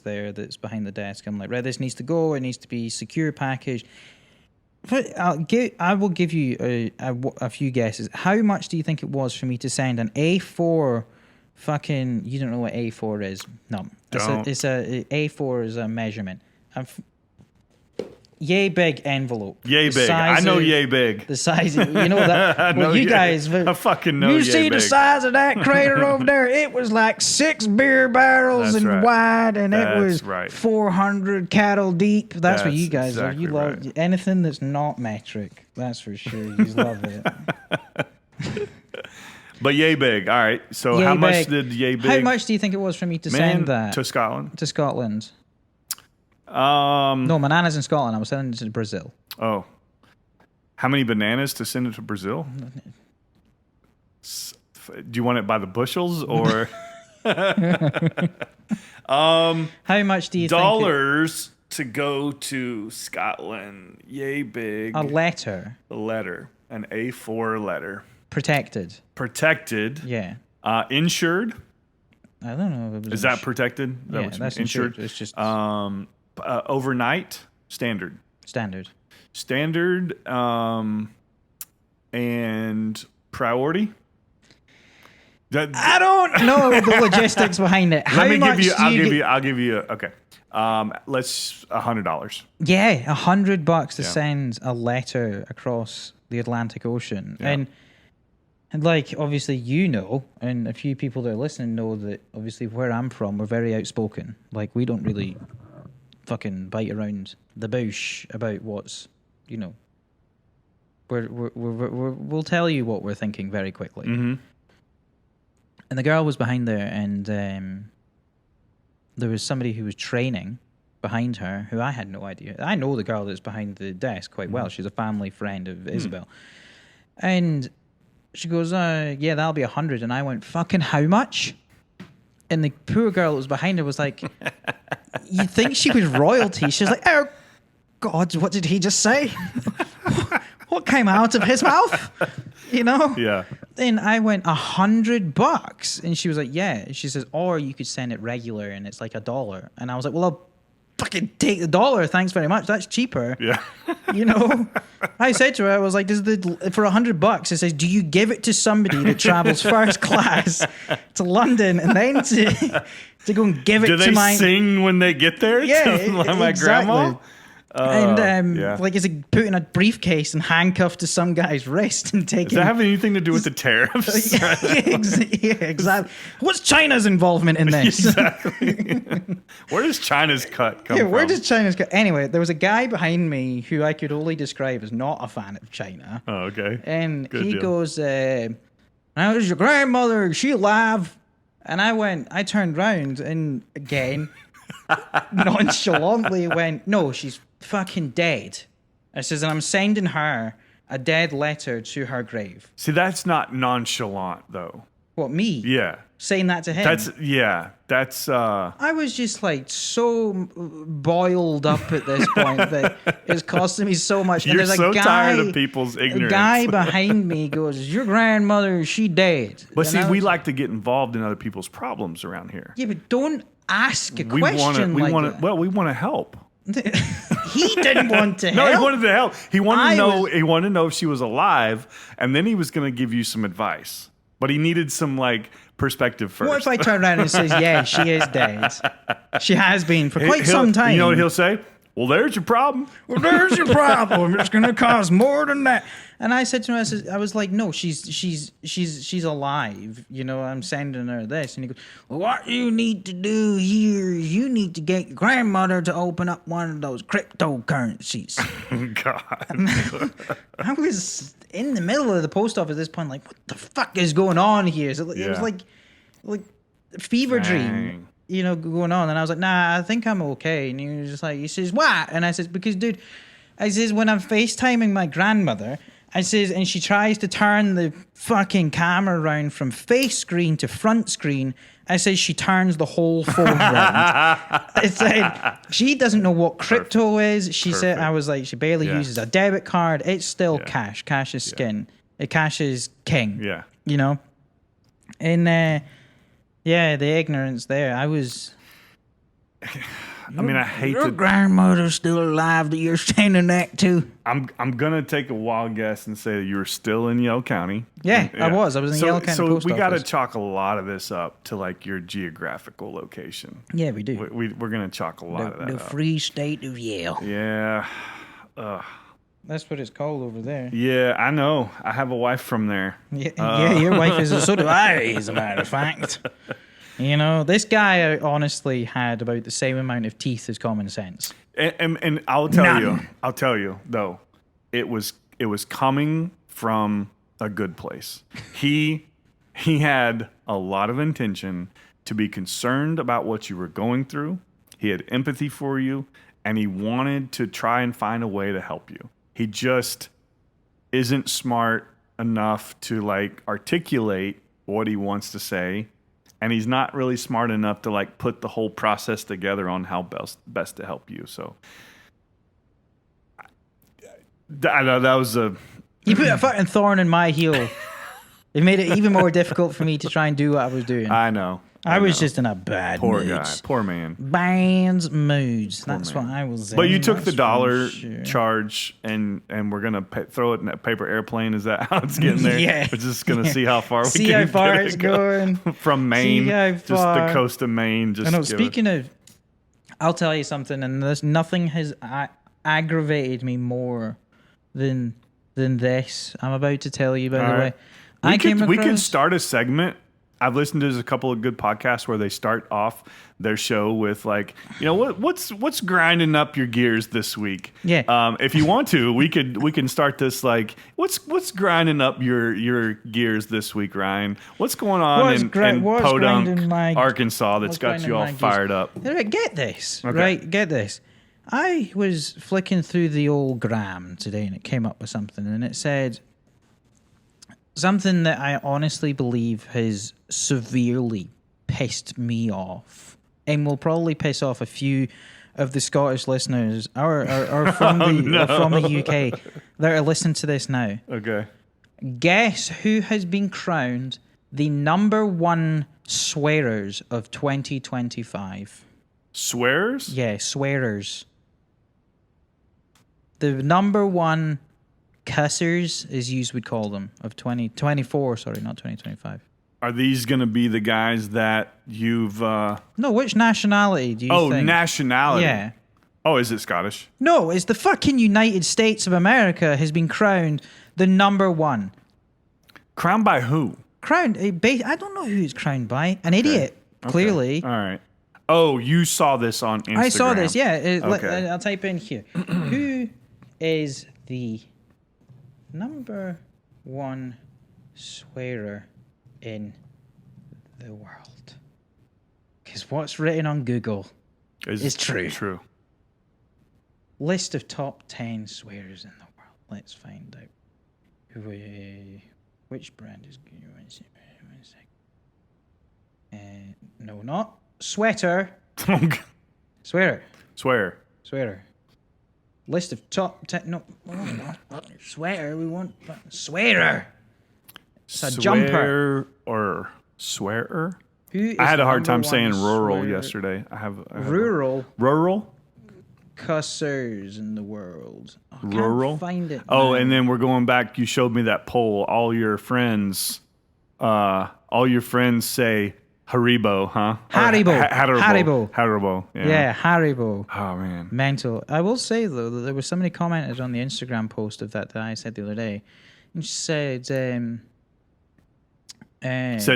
behind the desk. I'm like, right, this needs to go. It needs to be secure packaged. But I will give you a few guesses. How much do you think it was for me to send an A4 fucking? You don't know what A4 is? No, it's a A4 is a measurement. Yay big envelope. Yay big. I know yay big. The size, you know that. Well, you guys, I fucking know. You see the size of that crater over there? It was like 6 beer barrels wide, and it was 400 cattle deep. That's what you guys are. You love anything that's not metric. That's for sure. You love it. But yay big. All right. So how much did yay big? How much do you think it was for me to send that to Scotland? To Scotland. No, bananas in Scotland. I was sending it to Brazil. Oh. How many bananas to send it to Brazil? Do you want it by the bushels or? How much do you dollars to go to Scotland? Yay big. A letter. An A4 letter. Protected. Yeah. Insured. I don't know if it was. Is that protected? Yeah, that's insured. It's just overnight standard. and priority. I don't know the logistics behind it. I'll give you. Okay. Let's $100. Yeah, $100 to send a letter across the Atlantic Ocean, and like obviously and a few people that are listening know that obviously where I'm from, we're very outspoken. Like we don't really fucking bite around the bush about what's we'll tell you what we're thinking very quickly. Mm-hmm. And the girl was behind there, and there was somebody who was training behind her who I had no idea. I know the girl that's behind the desk quite well. She's a family friend of Isabel. And she goes, yeah, that'll be 100. And I went, fucking how much? And the poor girl that was behind her was like, you'd think she was royalty. She was like, oh, God, what did he just say? What came out of his mouth? Yeah. Then I went, $100? And she was like, yeah. She says, or you could send it regular and it's like $1. And I was like, well, I'll fucking take the $1. Thanks very much. That's cheaper. Yeah. I said to her, I was like, for $100, it says, do you give it to somebody that travels first class to London and then to go and give it to Do they sing when they get there? Yeah, my grandma? Like, is it put in a briefcase and handcuffed to some guy's wrist and taken? Does that have anything to do with the tariffs? Yeah, exactly. What's China's involvement in this? Exactly. Where does China's cut come from? Where does China's cut? Anyway, there was a guy behind me who I could only describe as not a fan of China. Oh, okay. And he goes, how's your grandmother? Is she alive? And I turned round and again, nonchalantly went, no, she's fucking dead. I says, and I'm sending her a dead letter to her grave. See, that's not nonchalant, though. What, me? Yeah. Saying that to him? That's I was just like so boiled up at this point that it's costing me so much. You're and there's so a guy, tired of people's ignorance. A guy behind me goes, is your grandmother, is she dead? But see, we like to get involved in other people's problems around here. Yeah, but don't ask a question we like want that. Well, we want to help. He didn't want to help. No, he wanted to help. He wanted to know if she was alive, and then he was going to give you some advice. But he needed some perspective first. What if I turn around and says, yeah, she is dead. She has been for quite some time. You know what he'll say? Well, there's your problem. Well, there's your problem. It's going to cost more than that. And I said to him, I was like, no, she's alive. I'm sending her this. And he goes, well, what you need to do here is you need to get your grandmother to open up one of those cryptocurrencies. God. I was in the middle of the post office at this point, like, what the fuck is going on here? So it was like a fever dream. Going on. And I was like, nah, I think I'm okay. And he says, what? And I says, because, dude, when I'm FaceTiming my grandmother, I says, and she tries to turn the fucking camera around from face screen to front screen, I says she turns the whole phone around. I said, she doesn't know what crypto is. She said, I was like, she barely uses a debit card. It's still cash. Cash is skin. Cash is king. Yeah. And, the ignorance there. I was... I hate your grandmother's still alive that you're sending that to. I'm gonna take a wild guess and say that you were still in Yell County. Yeah, I was in Yell County. So we got to chalk a lot of this up to your geographical location. Yeah, we do. We're gonna chalk a lot of that up. The Free State of Yale. Yeah. That's what it's called over there. Yeah, I know. I have a wife from there. Yeah, your wife is. So do I, as a matter of fact. This guy honestly had about the same amount of teeth as common sense. And I'll tell you though, it was coming from a good place. He had a lot of intention to be concerned about what you were going through. He had empathy for you, and he wanted to try and find a way to help you. He just isn't smart enough to articulate what he wants to say. And he's not really smart enough to put the whole process together on how best to help you. So I know that was a... You put a fucking thorn in my heel. It made it even more difficult for me to try and do what I was doing. I know. I was just in a bad Poor mood. guy. Poor man. Bad moods. That's what I was in. But you took the that's dollar for sure. charge and we're going to throw it in that paper airplane. Is that how it's getting there? Yeah. We're just going to see how far we See can how far get it's it going. From Maine. See how Just the far. coast of Maine. Just I know, give speaking of, I'll tell you something, and nothing has aggravated me more than this. I'm about to tell you, by the way. We could start a segment. I've listened to a couple of good podcasts where they start off their show with like, what's grinding up your gears this week? Yeah. If you want to, we can start this like, what's grinding up your gears this week, Ryan? What's going on in Podunk, Arkansas that's got you all fired up? Get this, right? Get this. I was flicking through the old gram today and it came up with something and it said something that I honestly believe has severely pissed me off and will probably piss off a few of the Scottish listeners or from the UK that are listening to this now. Okay. Guess who has been crowned the number one swearers of 2025? Swearers? Yeah, swearers. The number one cussers, as you would call them, of 2024, sorry, not 2025. Are these going to be the guys that you've... No, which nationality do you think? Oh, nationality. Yeah. Oh, is it Scottish? No, it's the fucking United States of America has been crowned the number one. Crowned by who? Crowned, I don't know who it's crowned by. An idiot, clearly. All right. Oh, you saw this on Instagram. I saw this, yeah. Okay. I'll type in here. Who is the number one swearer in the world? Because what's written on Google is true. True. List of top 10 swearers in the world. Let's find out. Which brand is good? No, not sweater. Swearer. Sweater. List of top 10. No. Sweater. We want sweater. It's a jumper. Or swearer? Who is I had a hard number time one saying rural swearer? yesterday. I have Rural rural cussers in the world. I can't rural. find it. Oh, now. and then we're going back. You showed me that poll. All your friends say Haribo, huh? Haribo. Yeah. Yeah, Haribo. Oh man. Mental. I will say though that there was somebody commented on the Instagram post of that I said the other day, and she said, said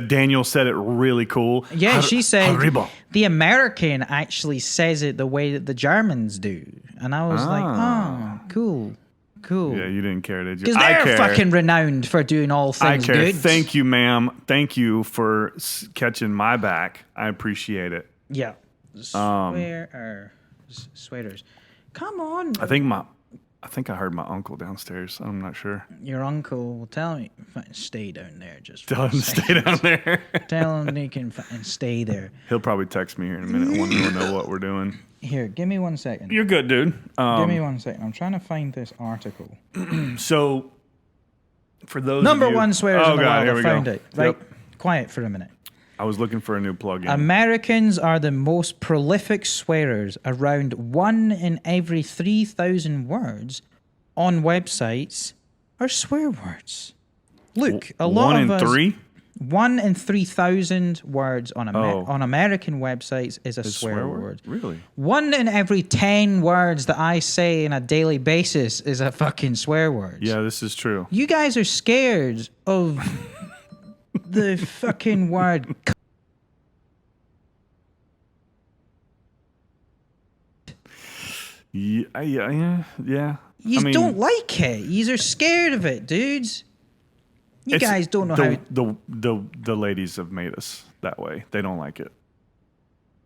Daniel said it really cool. Yeah, she said Haribo. The American actually says it the way that the Germans do, and I was like, oh, cool. Yeah, you didn't care, did you? Because they're fucking renowned for doing all things I care. good. Thank you, ma'am. Thank you for catching my back. I appreciate it. Yeah. Sweaters. Come on. I think I heard my uncle downstairs. I'm not sure. Your uncle will tell me, stay down there. Just tell him to stay down there. Tell him he can stay there. He'll probably text me here in a minute. I want to know what we're doing. Here, give me 1 second. You're good, dude. Give me 1 second. I'm trying to find this article. So, for those number of you, one swearers in the world. I found it. Right, Yep. Quiet for a minute. I was looking for a new plug-in. Americans are the most prolific swearers. Around 1 in every 3,000 words on websites are swear words. Look, a lot of us... 1 in 3? 1 in 3,000 words on American websites is a swear word. Really? 1 in every 10 words that I say on a daily basis is a fucking swear word. Yeah, this is true. You guys are scared of the fucking word. Yeah. You don't like it. You are scared of it, dudes. You guys don't know how... The ladies have made us that way. They don't like it.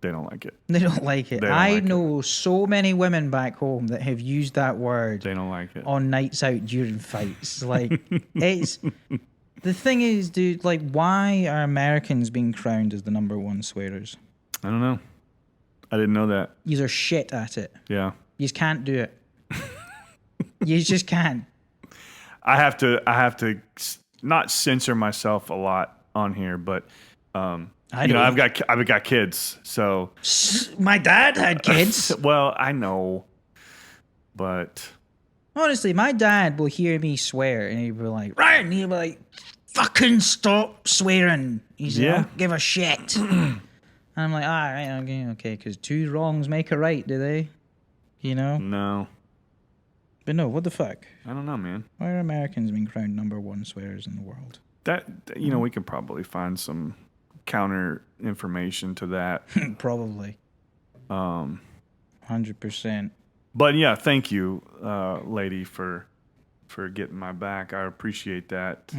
They don't like it. They don't like it. I know so many women back home that have used that word. They don't like it. On nights out during fights. Like, it's... The thing is, dude, like, why are Americans being crowned as the number one swearers? I don't know. I didn't know that. Yous are shit at it. Yeah. Yous can't do it. You just can't. I have to not censor myself a lot on here, but I've got kids, so My dad had kids. well, I know, but Honestly, my dad will hear me swear and he'll be like, Ryan, he'll be like, fucking stop swearing. He's like, I don't give a shit. And I'm like, all right, okay, because two wrongs make a right, do they? You know? no, But no, what the fuck? I don't know, man. Why are Americans being crowned number one swearers in the world? That we could probably find some counter information to that. Probably. 100%. But yeah, thank you, lady, for getting my back. I appreciate that.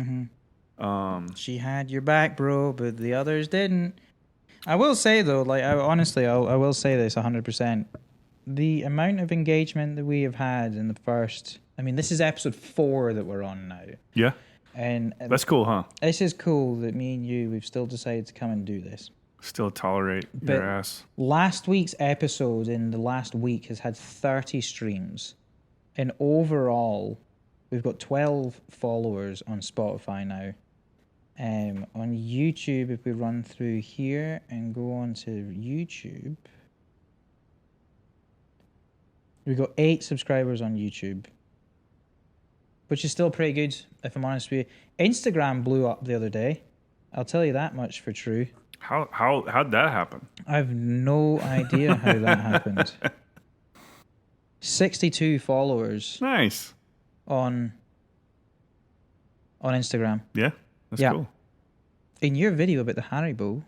She had your back, bro, but the others didn't. I will say though, like I will say this 100%. The amount of engagement that we have had in the first, I mean, this is episode 4 that we're on now. Yeah. And that's cool, huh? This is cool that me and you, we've still decided to come and do this. Still tolerate your ass. Last week's episode in the last week has had 30 streams. And overall, we've got 12 followers on Spotify now. On YouTube, if we run through here and go on to YouTube, we've got 8 subscribers on YouTube, which is still pretty good, if I'm honest with you. Instagram blew up the other day. I'll tell you that much for true. How'd that happen? I have no idea how that happened. 62 followers. Nice. On Instagram. Yeah, that's cool. And your video about the Haribo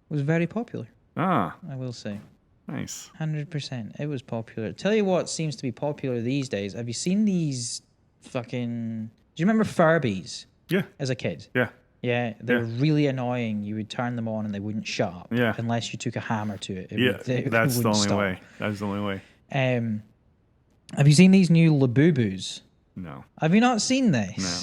was very popular. I will say. Nice. 100%. It was popular. Tell you what seems to be popular these days. Have you seen these fucking... Do you remember Furbies? Yeah. As a kid? Yeah. Yeah, they're really annoying. You would turn them on and they wouldn't shut up. Yeah. Unless you took a hammer to it. That's the only way. That's the only way. Have you seen these new Labubus? No. Have you not seen this? No.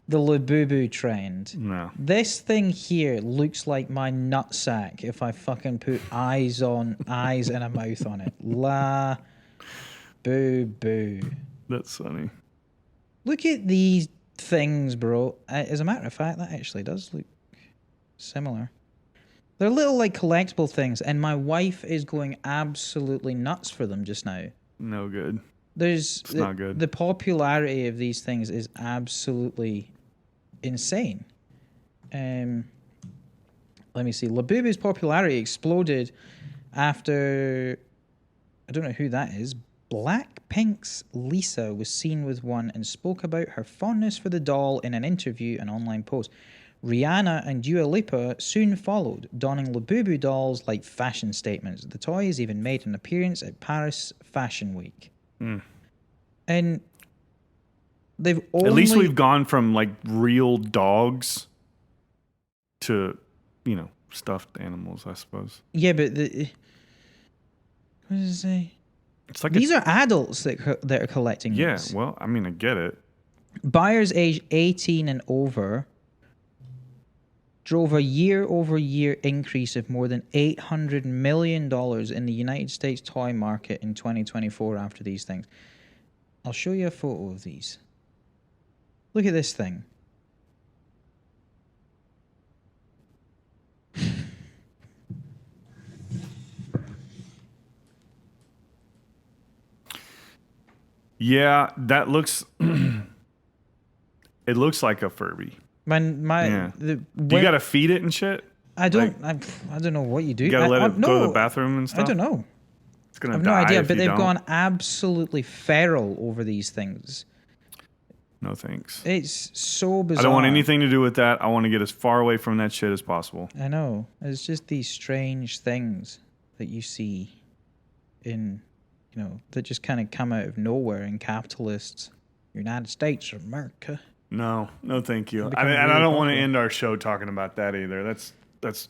The Labubu trend. No. This thing here looks like my nutsack if I fucking put eyes and a mouth on it. La boo boo. That's funny. Look at these things, bro. As a matter of fact, that actually does look similar. They're little like collectible things, and my wife is going absolutely nuts for them just now. No good. It's not good. The popularity of these things is absolutely insane. Let me see. Labubu's popularity exploded after, I don't know who that is. Blackpink's Lisa was seen with one and spoke about her fondness for the doll in an interview and online post. Rihanna and Dua Lipa soon followed, donning Labubu dolls like fashion statements. The toys even made an appearance at Paris Fashion Week. And they've only... At least we've gone from like real dogs to, stuffed animals, I suppose. Yeah, but what does it say? It's like these are adults that are collecting these. Yeah, well, I mean, I get it. Buyers aged 18 and over drove a year-over-year increase of more than $800 million in the United States toy market in 2024 after these things. I'll show you a photo of these. Look at this thing. Yeah, that looks... It looks like a Furby. Do you got to feed it and shit? I don't know what you do. You got to let it go to the bathroom and stuff? I don't know. It's going to I have die no idea, if but you they've don't. gone absolutely feral over these things. No thanks. It's so bizarre. I don't want anything to do with that. I want to get as far away from that shit as possible. I know. It's just these strange things that you see in, that just kind of come out of nowhere in capitalist United States of America. No, thank you. I don't want to end our show talking about that either. That's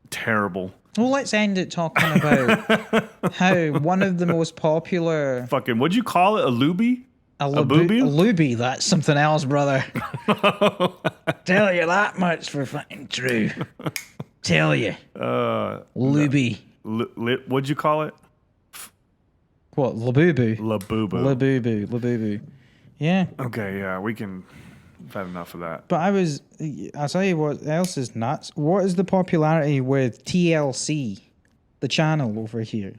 terrible. Well, let's end it talking about how one of the most popular... Fucking, what'd you call it? A looby? A looby, that's something else, brother. Tell you that much for fucking true. Tell you. Looby. What'd you call it? What, Labubu? Labubu. Labubu. Yeah. Okay, yeah, we can I've had enough of that. But I'll tell you what else is nuts. What is the popularity with TLC, the channel over here?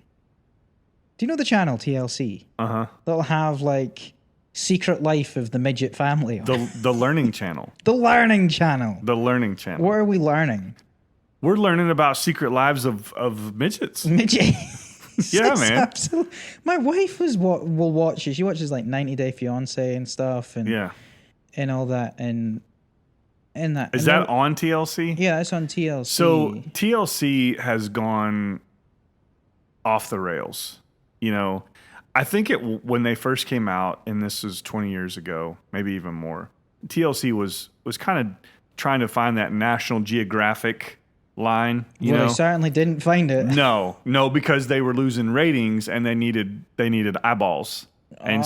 Do you know the channel TLC? Uh-huh. They'll have like Secret Life of the Midget Family on. The Learning Channel. The Learning Channel. The Learning Channel. What are we learning? We're learning about secret lives of midgets. Midget. Yeah, man. My wife will watch it. She watches like 90 Day Fiance and stuff, and all that, and that. Is that on TLC? Yeah, it's on TLC. So TLC has gone off the rails. You know, I think when they first came out, and this was 20 years ago, maybe even more. TLC was kind of trying to find that National Geographic line. You know, they certainly didn't find it. No, because they were losing ratings and they needed eyeballs, and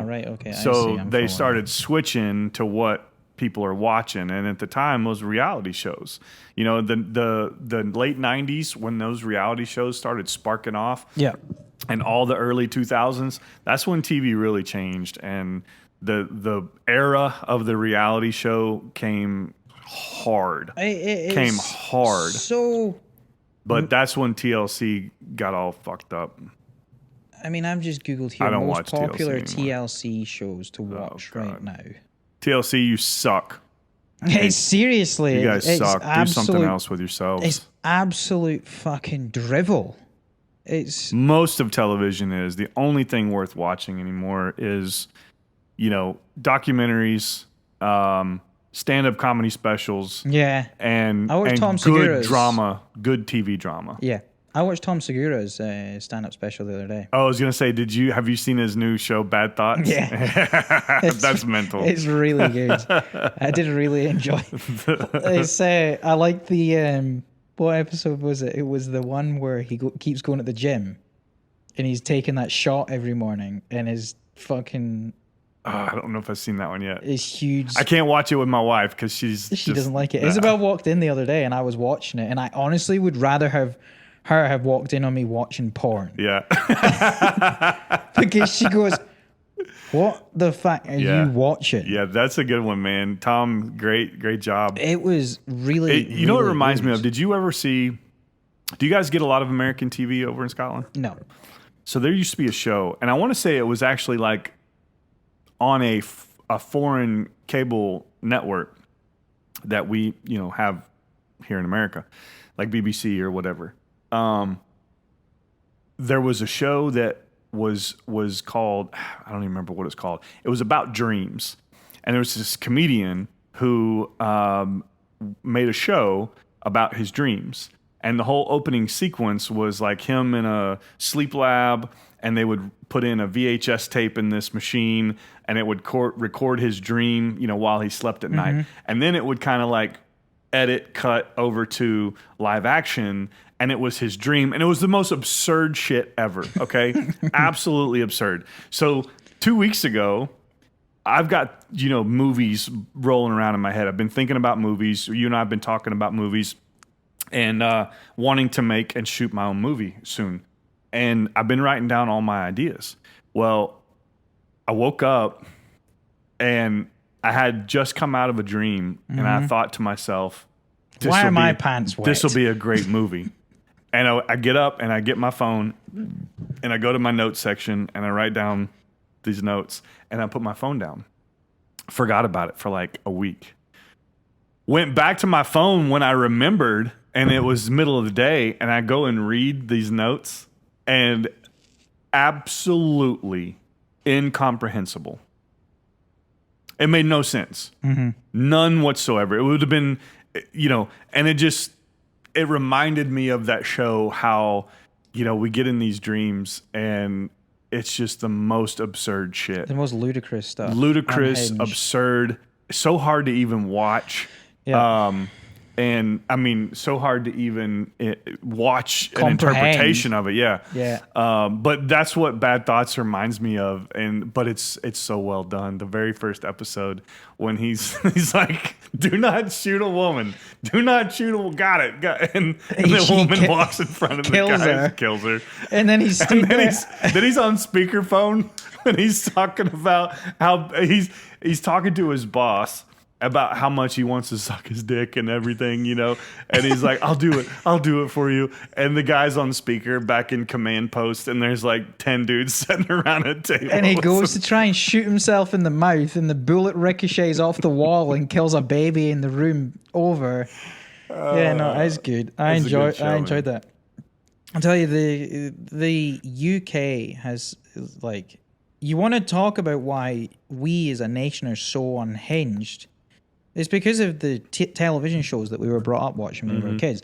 right, okay. So they started switching to what people are watching, and at the time, those reality shows. You know, the late '90s when those reality shows started sparking off. Yeah. And all the early 2000s, that's when TV really changed, and the era of the reality show came hard. Came hard. So, but that's when TLC got all fucked up. I mean, I've just googled here most popular TLC shows to watch right now. TLC, you suck. Hey, seriously, you guys suck. Do something else with yourselves. It's absolute fucking drivel. Most of television is. The only thing worth watching anymore is, you know, documentaries, stand-up comedy specials. Yeah. And Tom good Segura's drama, good TV drama. Yeah. I watched Tom Segura's stand-up special the other day. Oh, I was going to say, have you seen his new show, Bad Thoughts? Yeah. That's mental. It's really good. I did really enjoy it. I like the... what episode was it? It was the one where he keeps going to the gym and he's taking that shot every morning and his fucking... I don't know if I've seen that one yet. It's huge. I can't watch it with my wife because she doesn't like it. Isabel walked in the other day and I was watching it, and I honestly would rather have walked in on me watching porn. Yeah. Because she goes, what the fuck are you watching? Yeah, that's a good one, man. Tom, great job. It was really... you know what it reminds me of? Did you ever see... Do you guys get a lot of American TV over in Scotland? No. So there used to be a show, and I want to say it was actually like on a foreign cable network that we, you know, have here in America, like BBC or whatever. There was a show that was called, I don't even remember what it's called. It was about dreams. And there was this comedian who made a show about his dreams. And the whole opening sequence was like him in a sleep lab, and they would put in a VHS tape in this machine, and it would record his dream, you know, while he slept at night. And then it would kind of like cut over to live action, and it was his dream, and it was the most absurd shit ever, okay? Absolutely absurd. So 2 weeks ago, I've got, you know, movies rolling around in my head. I've been thinking about movies. You and I have been talking about movies and wanting to make and shoot my own movie soon. And I've been writing down all my ideas. Well, I woke up and I had just come out of a dream, and I thought to myself, why are my pants wet? This will be a great movie. And I get up and I get my phone and I go to my notes section and I write down these notes, and I put my phone down. Forgot about it for like a week. Went back to my phone when I remembered, and it was middle of the day, and I go and read these notes, and absolutely incomprehensible. It made no sense. None whatsoever. It would have been, you know, and it reminded me of that show, how, you know, we get in these dreams and it's just the most absurd shit. The most ludicrous stuff. Ludicrous, absurd, so hard to even watch. Yeah. And I mean, so hard to even watch an interpretation of it. Yeah. Yeah. But that's what Bad Thoughts reminds me of. But it's so well done. The very first episode when he's like, do not shoot a woman. Do not shoot a woman. Got it. And the woman walks in front of the guy. Kills her. And then he's then he's on speakerphone and he's talking about how he's talking to his boss. about how much he wants to suck his dick and everything, and he's like, I'll do it for you. And the guy's on speaker back in command post, and there's like 10 dudes sitting around a table. And he goes to try and shoot himself in the mouth, and the bullet ricochets off the wall and kills a baby in the room over. Yeah, no, it's good. I enjoyed that. I'll tell you, the UK has, like, you want to talk about why we as a nation are so unhinged. It's because of the television shows that we were brought up watching when we were kids.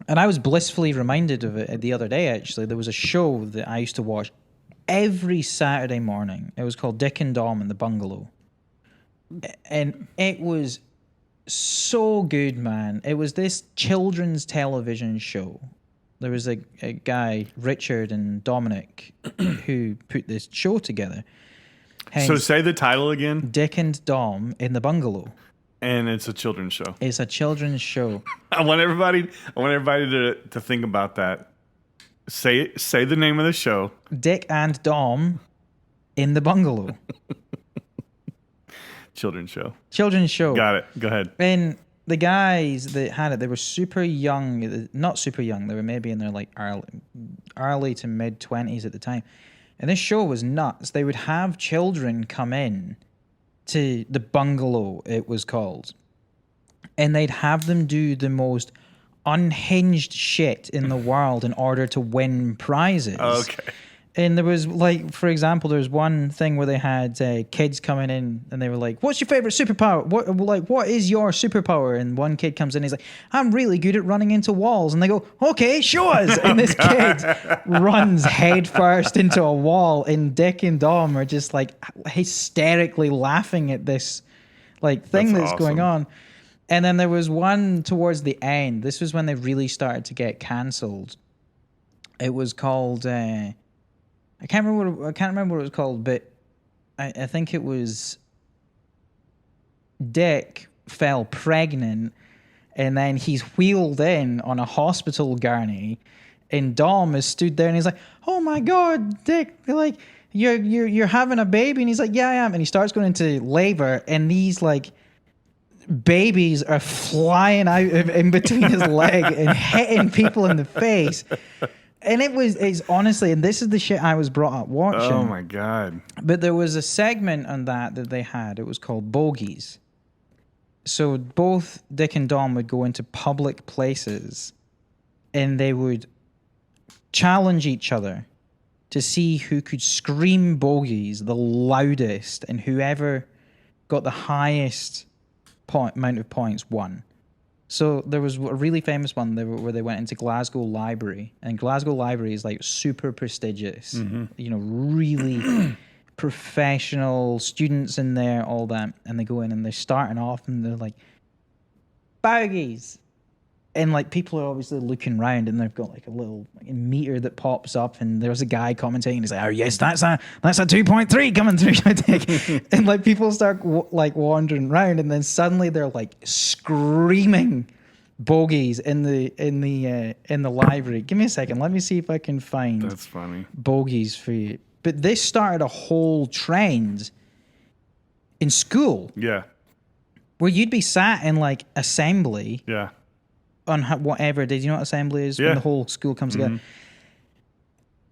And I was blissfully reminded of it the other day, actually. There was a show that I used to watch every Saturday morning. It was called Dick and Dom and the Bungalow. And it was so good, man. It was this children's television show. There was a guy, Richard and Dominic, who put this show together. Hence, so say the title again. Dick and Dom in the Bungalow. And it's a children's show. It's a children's show. I want everybody to think about that. Say the name of the show. Dick and Dom in the Bungalow. Children's show. Children's show. Got it. Go ahead. And the guys that had it, they were super young. Not super young. They were maybe in their like early to mid 20s at the time. And this show was nuts. They would have children come in to the Bungalow, it was called. And they'd have them do the most unhinged shit in the world in order to win prizes. Okay. And there was, like, for example, there was one thing where they had kids coming in and they were like, what's your favorite superpower? What is your superpower? And one kid comes in and he's like, I'm really good at running into walls. And they go, okay, show us. And this kid runs head first into a wall, and Dick and Dom are just like hysterically laughing at this like thing that's awesome. going on. And then there was one towards the end. This was when they really started to get cancelled. It was called... I can't remember what it was called, but I think it was Dick fell pregnant, and then he's wheeled in on a hospital gurney, and Dom is stood there, and he's like, "Oh my God, Dick! Like you're having a baby?" And he's like, "Yeah, I am." And he starts going into labor, and these like babies are flying out in between his leg and hitting people in the face. And it's honestly, and this is the shit I was brought up watching. Oh my God. But there was a segment on that they had. It was called Bogies. So both Dick and Dom would go into public places and they would challenge each other to see who could scream bogies the loudest, and whoever got the highest amount of points won. So there was a really famous one where they went into Glasgow Library, and Glasgow Library is like super prestigious, really professional students in there, all that. And they go in and they're starting off and they're like, bogies. And like people are obviously looking around, and they've got like a little meter that pops up, and there's a guy commentating. He's like, "Oh yes, that's a 2.3 coming through." And like people start wandering around, and then suddenly they're like screaming bogies in the library. Give me a second. Let me see if I can find That's funny. bogies for you. But this started a whole trend in school. Yeah. Where you'd be sat in like assembly. Yeah. On whatever. Did you know what assembly is? Yeah. When the whole school comes together.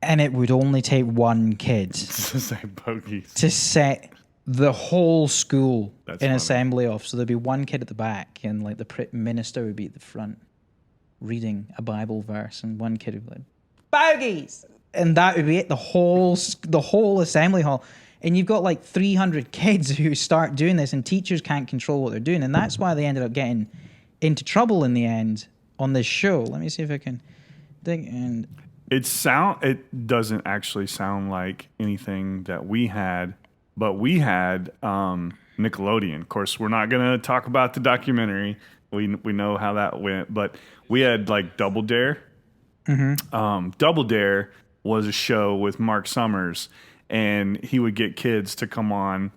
And it would only take one kid Say bogies. to set the whole school That's in funny. assembly off. So there'd be one kid at the back, and like the minister would be at the front reading a Bible verse, and one kid would be like, bogies! And that would be it, the whole assembly hall. And you've got like 300 kids who start doing this, and teachers can't control what they're doing. And that's why they ended up getting into trouble in the end on this show. Let me see if I can dig in. It doesn't actually sound like anything that we had, but we had Nickelodeon. Of course, we're not going to talk about the documentary. We know how that went, but we had like Double Dare. Double Dare was a show with Mark Summers, and he would get kids to come on,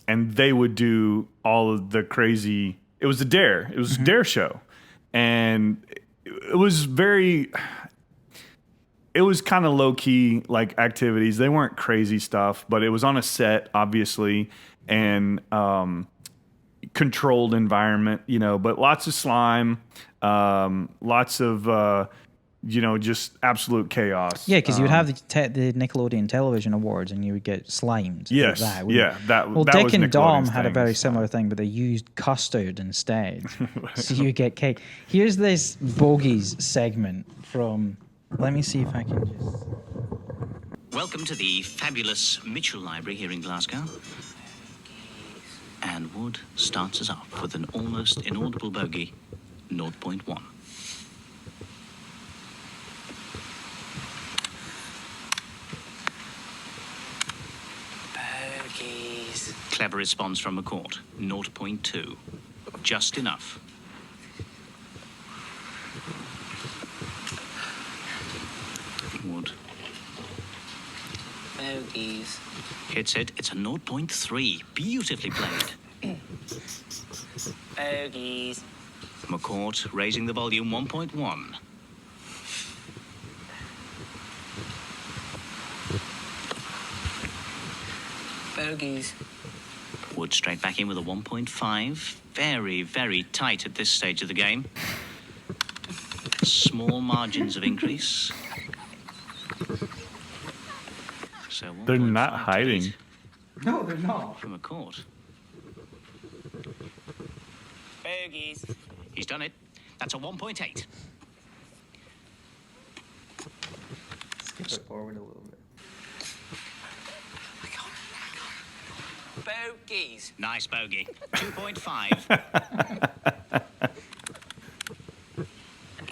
and they would do all of the crazy. It was a dare. It was a dare show, and it was kind of low key like activities. They weren't crazy stuff, but it was on a set, obviously, and controlled environment, but lots of slime, lots of, just absolute chaos. Yeah, because you would have the Nickelodeon Television Awards, and you would get slimed. Yes, like that, yeah. Well, that Dick was and Dom Nickelodeon's had a thing, very is similar thing, but they used custard instead. So you get cake. Here's this bogeys segment from. Let me see if I can just. Welcome to the fabulous Mitchell Library here in Glasgow. And Wood starts us off with an almost inaudible bogey, 0.1. Bogeys. Clever response from McCourt, 0.2. Just enough. Wood Bogeys. hits it. It's a 0.3. Beautifully played. Bogeys. McCourt raising the volume, 1.1. Bogeys. Wood straight back in with a 1.5. Very, very tight at this stage of the game. Small margins of increase. So They're 1.5 not to hiding. 8 No, they're not. from McCourt. Bogeys. He's done it. That's a 1.8. Skip it forward a little bit. Bogeys. Nice bogey. 2.5.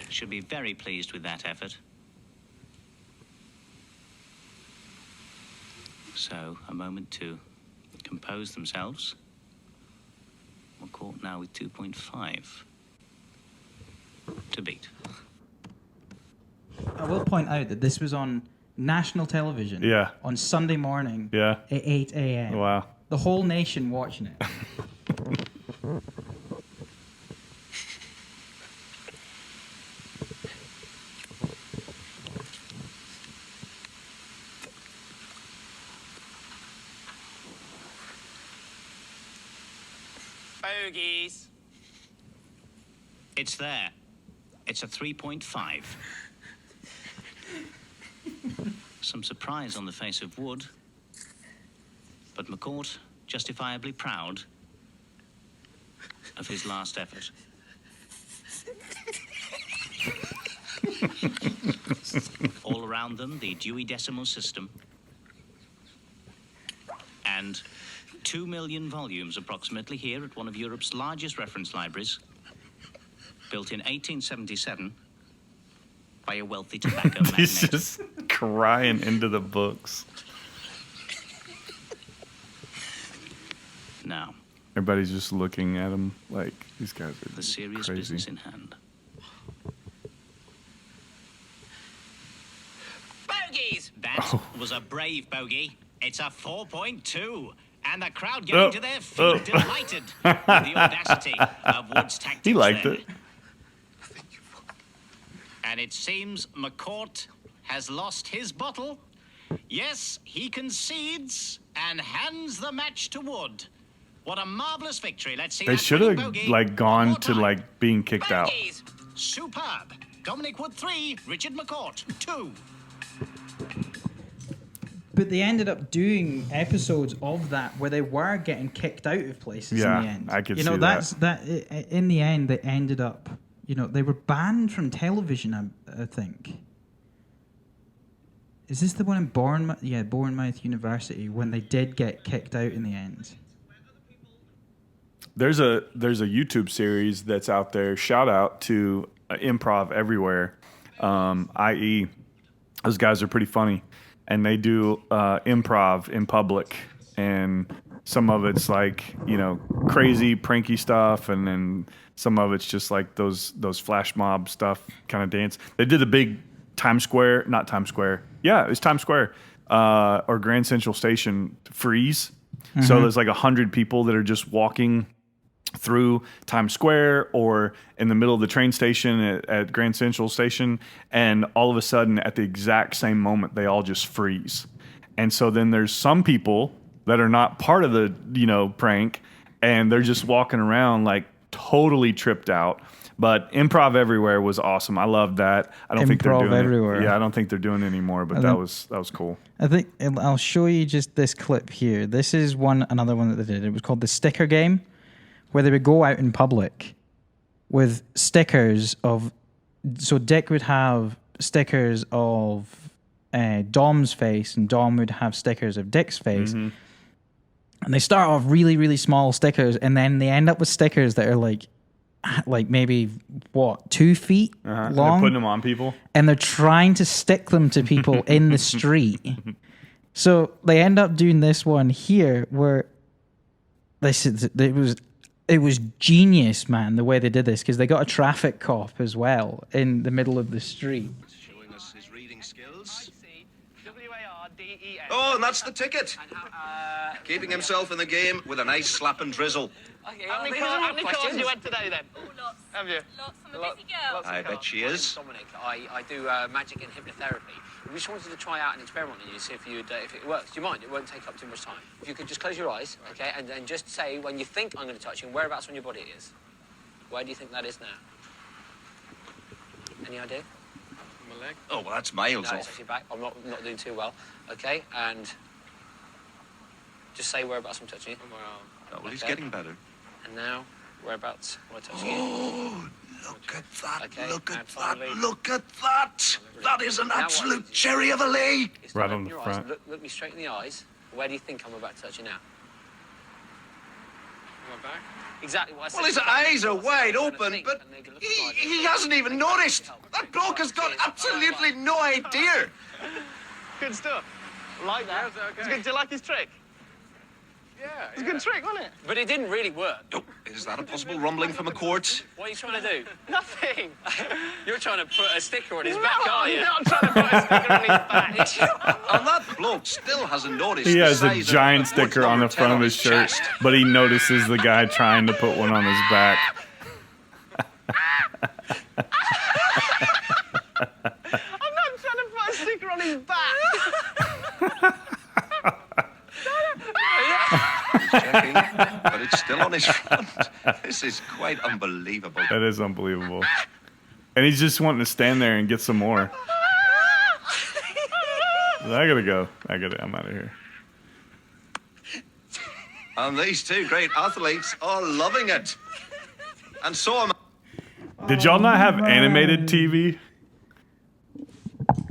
Should be very pleased with that effort. So, a moment to compose themselves. McCourt now with 2.5 to beat. I will point out that this was on national television. Yeah. On Sunday morning. Yeah. At 8 a.m. Wow. The whole nation watching it. Bogeys. It's there. It's a 3.5. Some surprise on the face of Wood. But McCourt, justifiably proud of his last effort. All around them, the Dewey Decimal System. And 2 million volumes approximately here at one of Europe's largest reference libraries, built in 1877 by a wealthy tobacco magnate. He's just crying into the books. Now, Everybody's just looking at him like these guys are the serious crazy. business in hand. Bogeys. That was a brave bogey. It's a 4.2. And the crowd getting to their feet, delighted with the audacity of Wood's tactics. He liked there. it. And it seems McCourt has lost his bottle. Yes, he concedes and hands the match to Wood. What a marvelous victory. Let's see They that should winning have bogey like one gone more to time. like being kicked out. Bogeys. Superb. Dominic Wood 3, Richard McCourt 2. But they ended up doing episodes of that where they were getting kicked out of places Yeah, in the end. I could you know, see that's that. In the end, they ended up. You know, they were banned from television. I think. Is this the one in Bournemouth? Yeah, Bournemouth University when they did get kicked out in the end. There's a YouTube series that's out there. Shout out to Improv Everywhere, i.e. Those guys are pretty funny, and they do improv in public, and some of it's like crazy pranky stuff, and then some of it's just like those flash mob stuff kind of dance. They did the big Times Square, not Times Square. Yeah, it was Times Square or Grand Central Station freeze. Mm-hmm. So there's like 100 people that are just walking through Times Square or in the middle of the train station at Grand Central Station, and all of a sudden at the exact same moment they all just freeze. And so then there's some people that are not part of the prank, and they're just walking around like totally tripped out. But Improv Everywhere was awesome. I loved that. I don't think they're Improv doing Everywhere. it. Yeah, I don't think they're doing it anymore. But that was cool. I think I'll show you just this clip here. This is another one that they did. It was called the sticker game, where they would go out in public with stickers of. So Dick would have stickers of Dom's face, and Dom would have stickers of Dick's face. Mm-hmm. And they start off really, really small stickers, and then they end up with stickers that are like maybe 2 feet long. And they're putting them on people. And they're trying to stick them to people in the street. So they end up doing this one here where they said it was genius, man, the way they did this, because they got a traffic cop as well in the middle of the street. Showing us his reading skills. W-A-R-D-E-N. Oh, and that's the ticket. Keeping himself in the game with a nice slap and drizzle. Okay, how many cards you had today then? Oh, lots. Have you? Lots. I'm a busy girl. Lots of I bet cards. she is. Dominic, I do magic and hypnotherapy. We just wanted to try out an experiment on you, see if it works. Do you mind? It won't take up too much time. If you could just close your eyes, okay, and then just say when you think I'm going to touch you, and whereabouts on your body it is. Where do you think that is now? Any idea? My leg. Oh, well, that's miles No, it's off. actually back. I'm not doing too well. Okay, and just say whereabouts I'm touching you. On my arm. Oh, well, he's Okay. getting better. And now, whereabouts am I touching you? Oh, look at that. Okay, Look at and that. finally- Look at that. That is an Now what? absolute cherry of a lake. It's Right open on the your eyes. front. Look me straight in the eyes. Where do you think I'm about to touch you now? On my back. Exactly what I said. Well, his eyes are wide open, but he hasn't even noticed. That bloke has got absolutely no idea. Good stuff. I like that. Yeah, okay. It's good. Do you like his trick? Yeah. It's a good trick, wasn't it? But it didn't really work. Oh, is that a possible rumbling from a court? What are you trying to do? Nothing. You're trying to put a sticker on his No, back, are you? I'm not trying to put a sticker on his back. And that bloke still hasn't noticed. He the has a size of giant the court sticker on number the front 10 of his shirt, chest. but he notices the guy trying to put one on his back. I'm not trying to put a sticker on his back. Checking, but it's still on his front. This is quite unbelievable. That is unbelievable. And he's just wanting to stand there and get some more. I gotta go. I'm out of here. And these two great athletes are loving it. And so am I. Did y'all not have animated TV?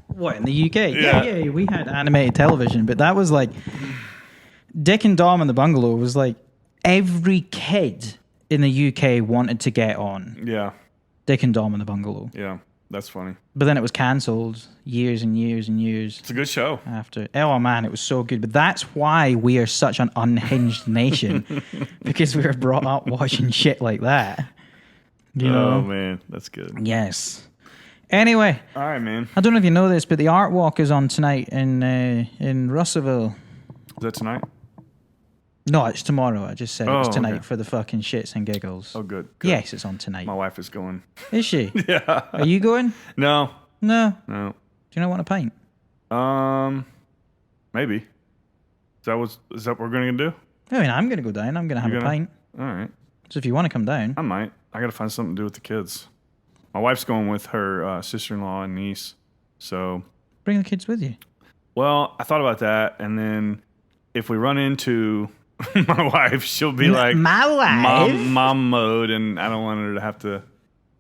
What, in the UK? Yeah. Yeah, we had animated television, but that was like Dick and Dom in the Bungalow was like every kid in the UK wanted to get on Yeah. Dick and Dom in the Bungalow. Yeah. That's funny. But then it was cancelled years and years and years It's a good show. after. Oh man, it was so good. But that's why we are such an unhinged nation, because we were brought up watching shit like that. You know? Oh man, that's good. Yes. Anyway, All right, man. I don't know if you know this, but the art walk is on tonight in Russellville. Is that tonight? No, it's tomorrow. I just said it was Oh, tonight okay. for the fucking shits and giggles. Oh, good. Yes, it's on tonight. My wife is going. Is she? Yeah. Are you going? No. No. No. Do you not want a pint? Maybe. Is that what we're gonna do? I mean, I'm going to go down. I'm going to have You're a gonna- pint. All right. So if you want to come down. I might. I gotta find something to do with the kids. My wife's going with her sister-in-law and niece. So, Bring the kids with you. well, I thought about that, and then if we run into my wife, she'll be like My wife? mom mode, and I don't want her to have to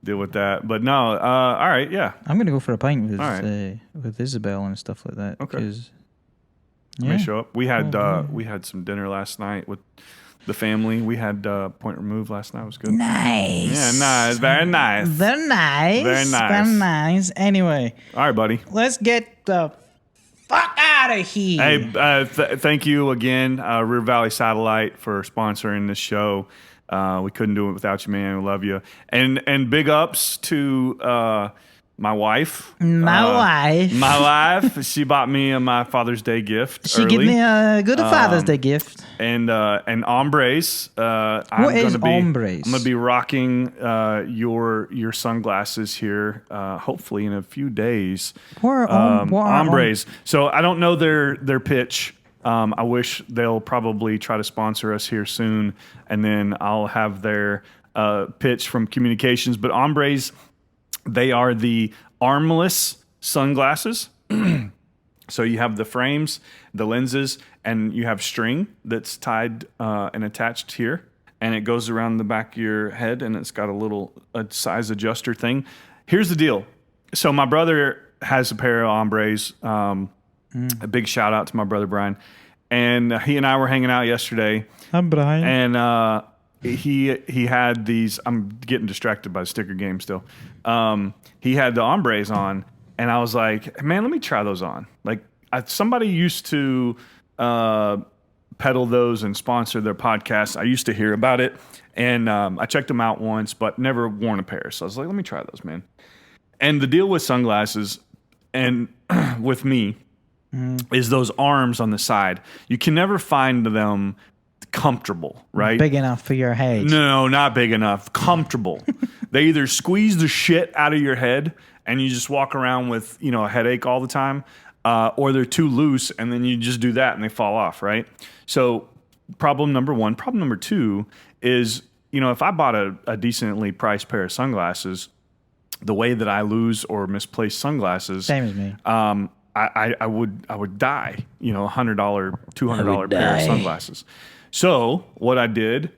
deal with that. But no, all right, yeah. I'm going to go for a pint All right. with Isabel and stuff like that. Okay. 'cause- I may show up. We had some dinner last night with the family. We had Point Remove last night. It was good. Nice. Yeah, nice. Very nice. Very nice. Very nice. Very nice. Anyway, All right, buddy. let's get the fuck out of here. Hey, thank you again, River Valley Satellite, for sponsoring this show. We couldn't do it without you, man. We love you. And big ups to my wife. My wife. My wife. She bought me my Father's Day gift. She early. gave me a good Father's Day gift. And ombres. What is ombres? I'm gonna be rocking your sunglasses here. Hopefully in a few days. What are Ombres. So I don't know their pitch. I wish they'll probably try to sponsor us here soon, and then I'll have their pitch from Communications. But Hombres, they are the armless sunglasses. So you have the frames, the lenses, and you have string that's tied and attached here, and it goes around the back of your head, and it's got a size adjuster thing. Here's the deal. So my brother has a pair of Hombres. A big shout out to my brother Brian, and he and I were hanging out yesterday. I'm Brian, and he had these. I'm getting distracted by the sticker game still. He had the Hombres on, and I was like, man, let me try those on. Like somebody used to peddle those and sponsor their podcast. I used to hear about it, and I checked them out once, but never worn a pair. So I was like, let me try those, man. And the deal with sunglasses and with me is those arms on the side. You can never find them comfortable, right? big enough for your head. No, not big enough. Comfortable. They either squeeze the shit out of your head and you just walk around with, a headache all the time, or they're too loose and then you just do that and they fall off, right? So problem number one. Problem number two is, if I bought a decently priced pair of sunglasses, the way that I lose or misplace sunglasses, Same as me. I would die, $100, $200 pair of sunglasses. So what I did,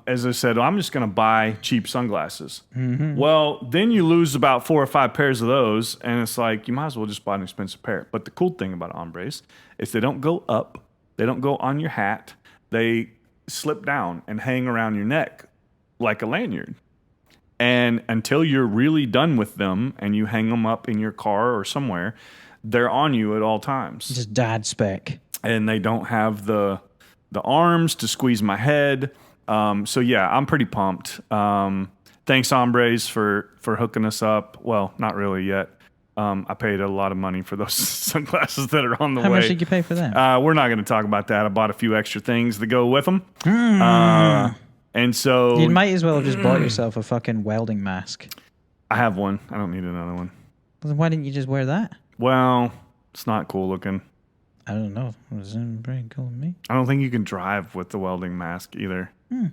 as I said, I'm just going to buy cheap sunglasses. Mm-hmm. Well, then you lose about 4 or 5 pairs of those, and it's like you might as well just buy an expensive pair. But the cool thing about Hombres is they don't go up, they don't go on your hat, they slip down and hang around your neck like a lanyard. And until you're really done with them and you hang them up in your car or somewhere, they're on you at all times. Just dad spec. And they don't have the arms to squeeze my head. So yeah, I'm pretty pumped. Thanks, Hombres, for hooking us up. Well, not really yet. I paid a lot of money for those sunglasses that are on the way. How much did you pay for them? We're not going to talk about that. I bought a few extra things to go with them. And so You might as well have just bought yourself a fucking welding mask. I have one. I don't need another one. Then why didn't you just wear that? Well, it's not cool looking. I don't know. It was pretty cool to me. I don't think you can drive with the welding mask either. All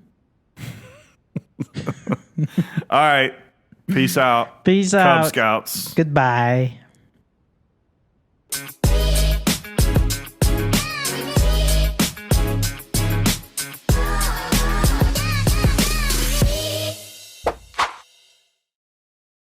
right. Peace out. Peace Cub out. Scouts. Goodbye.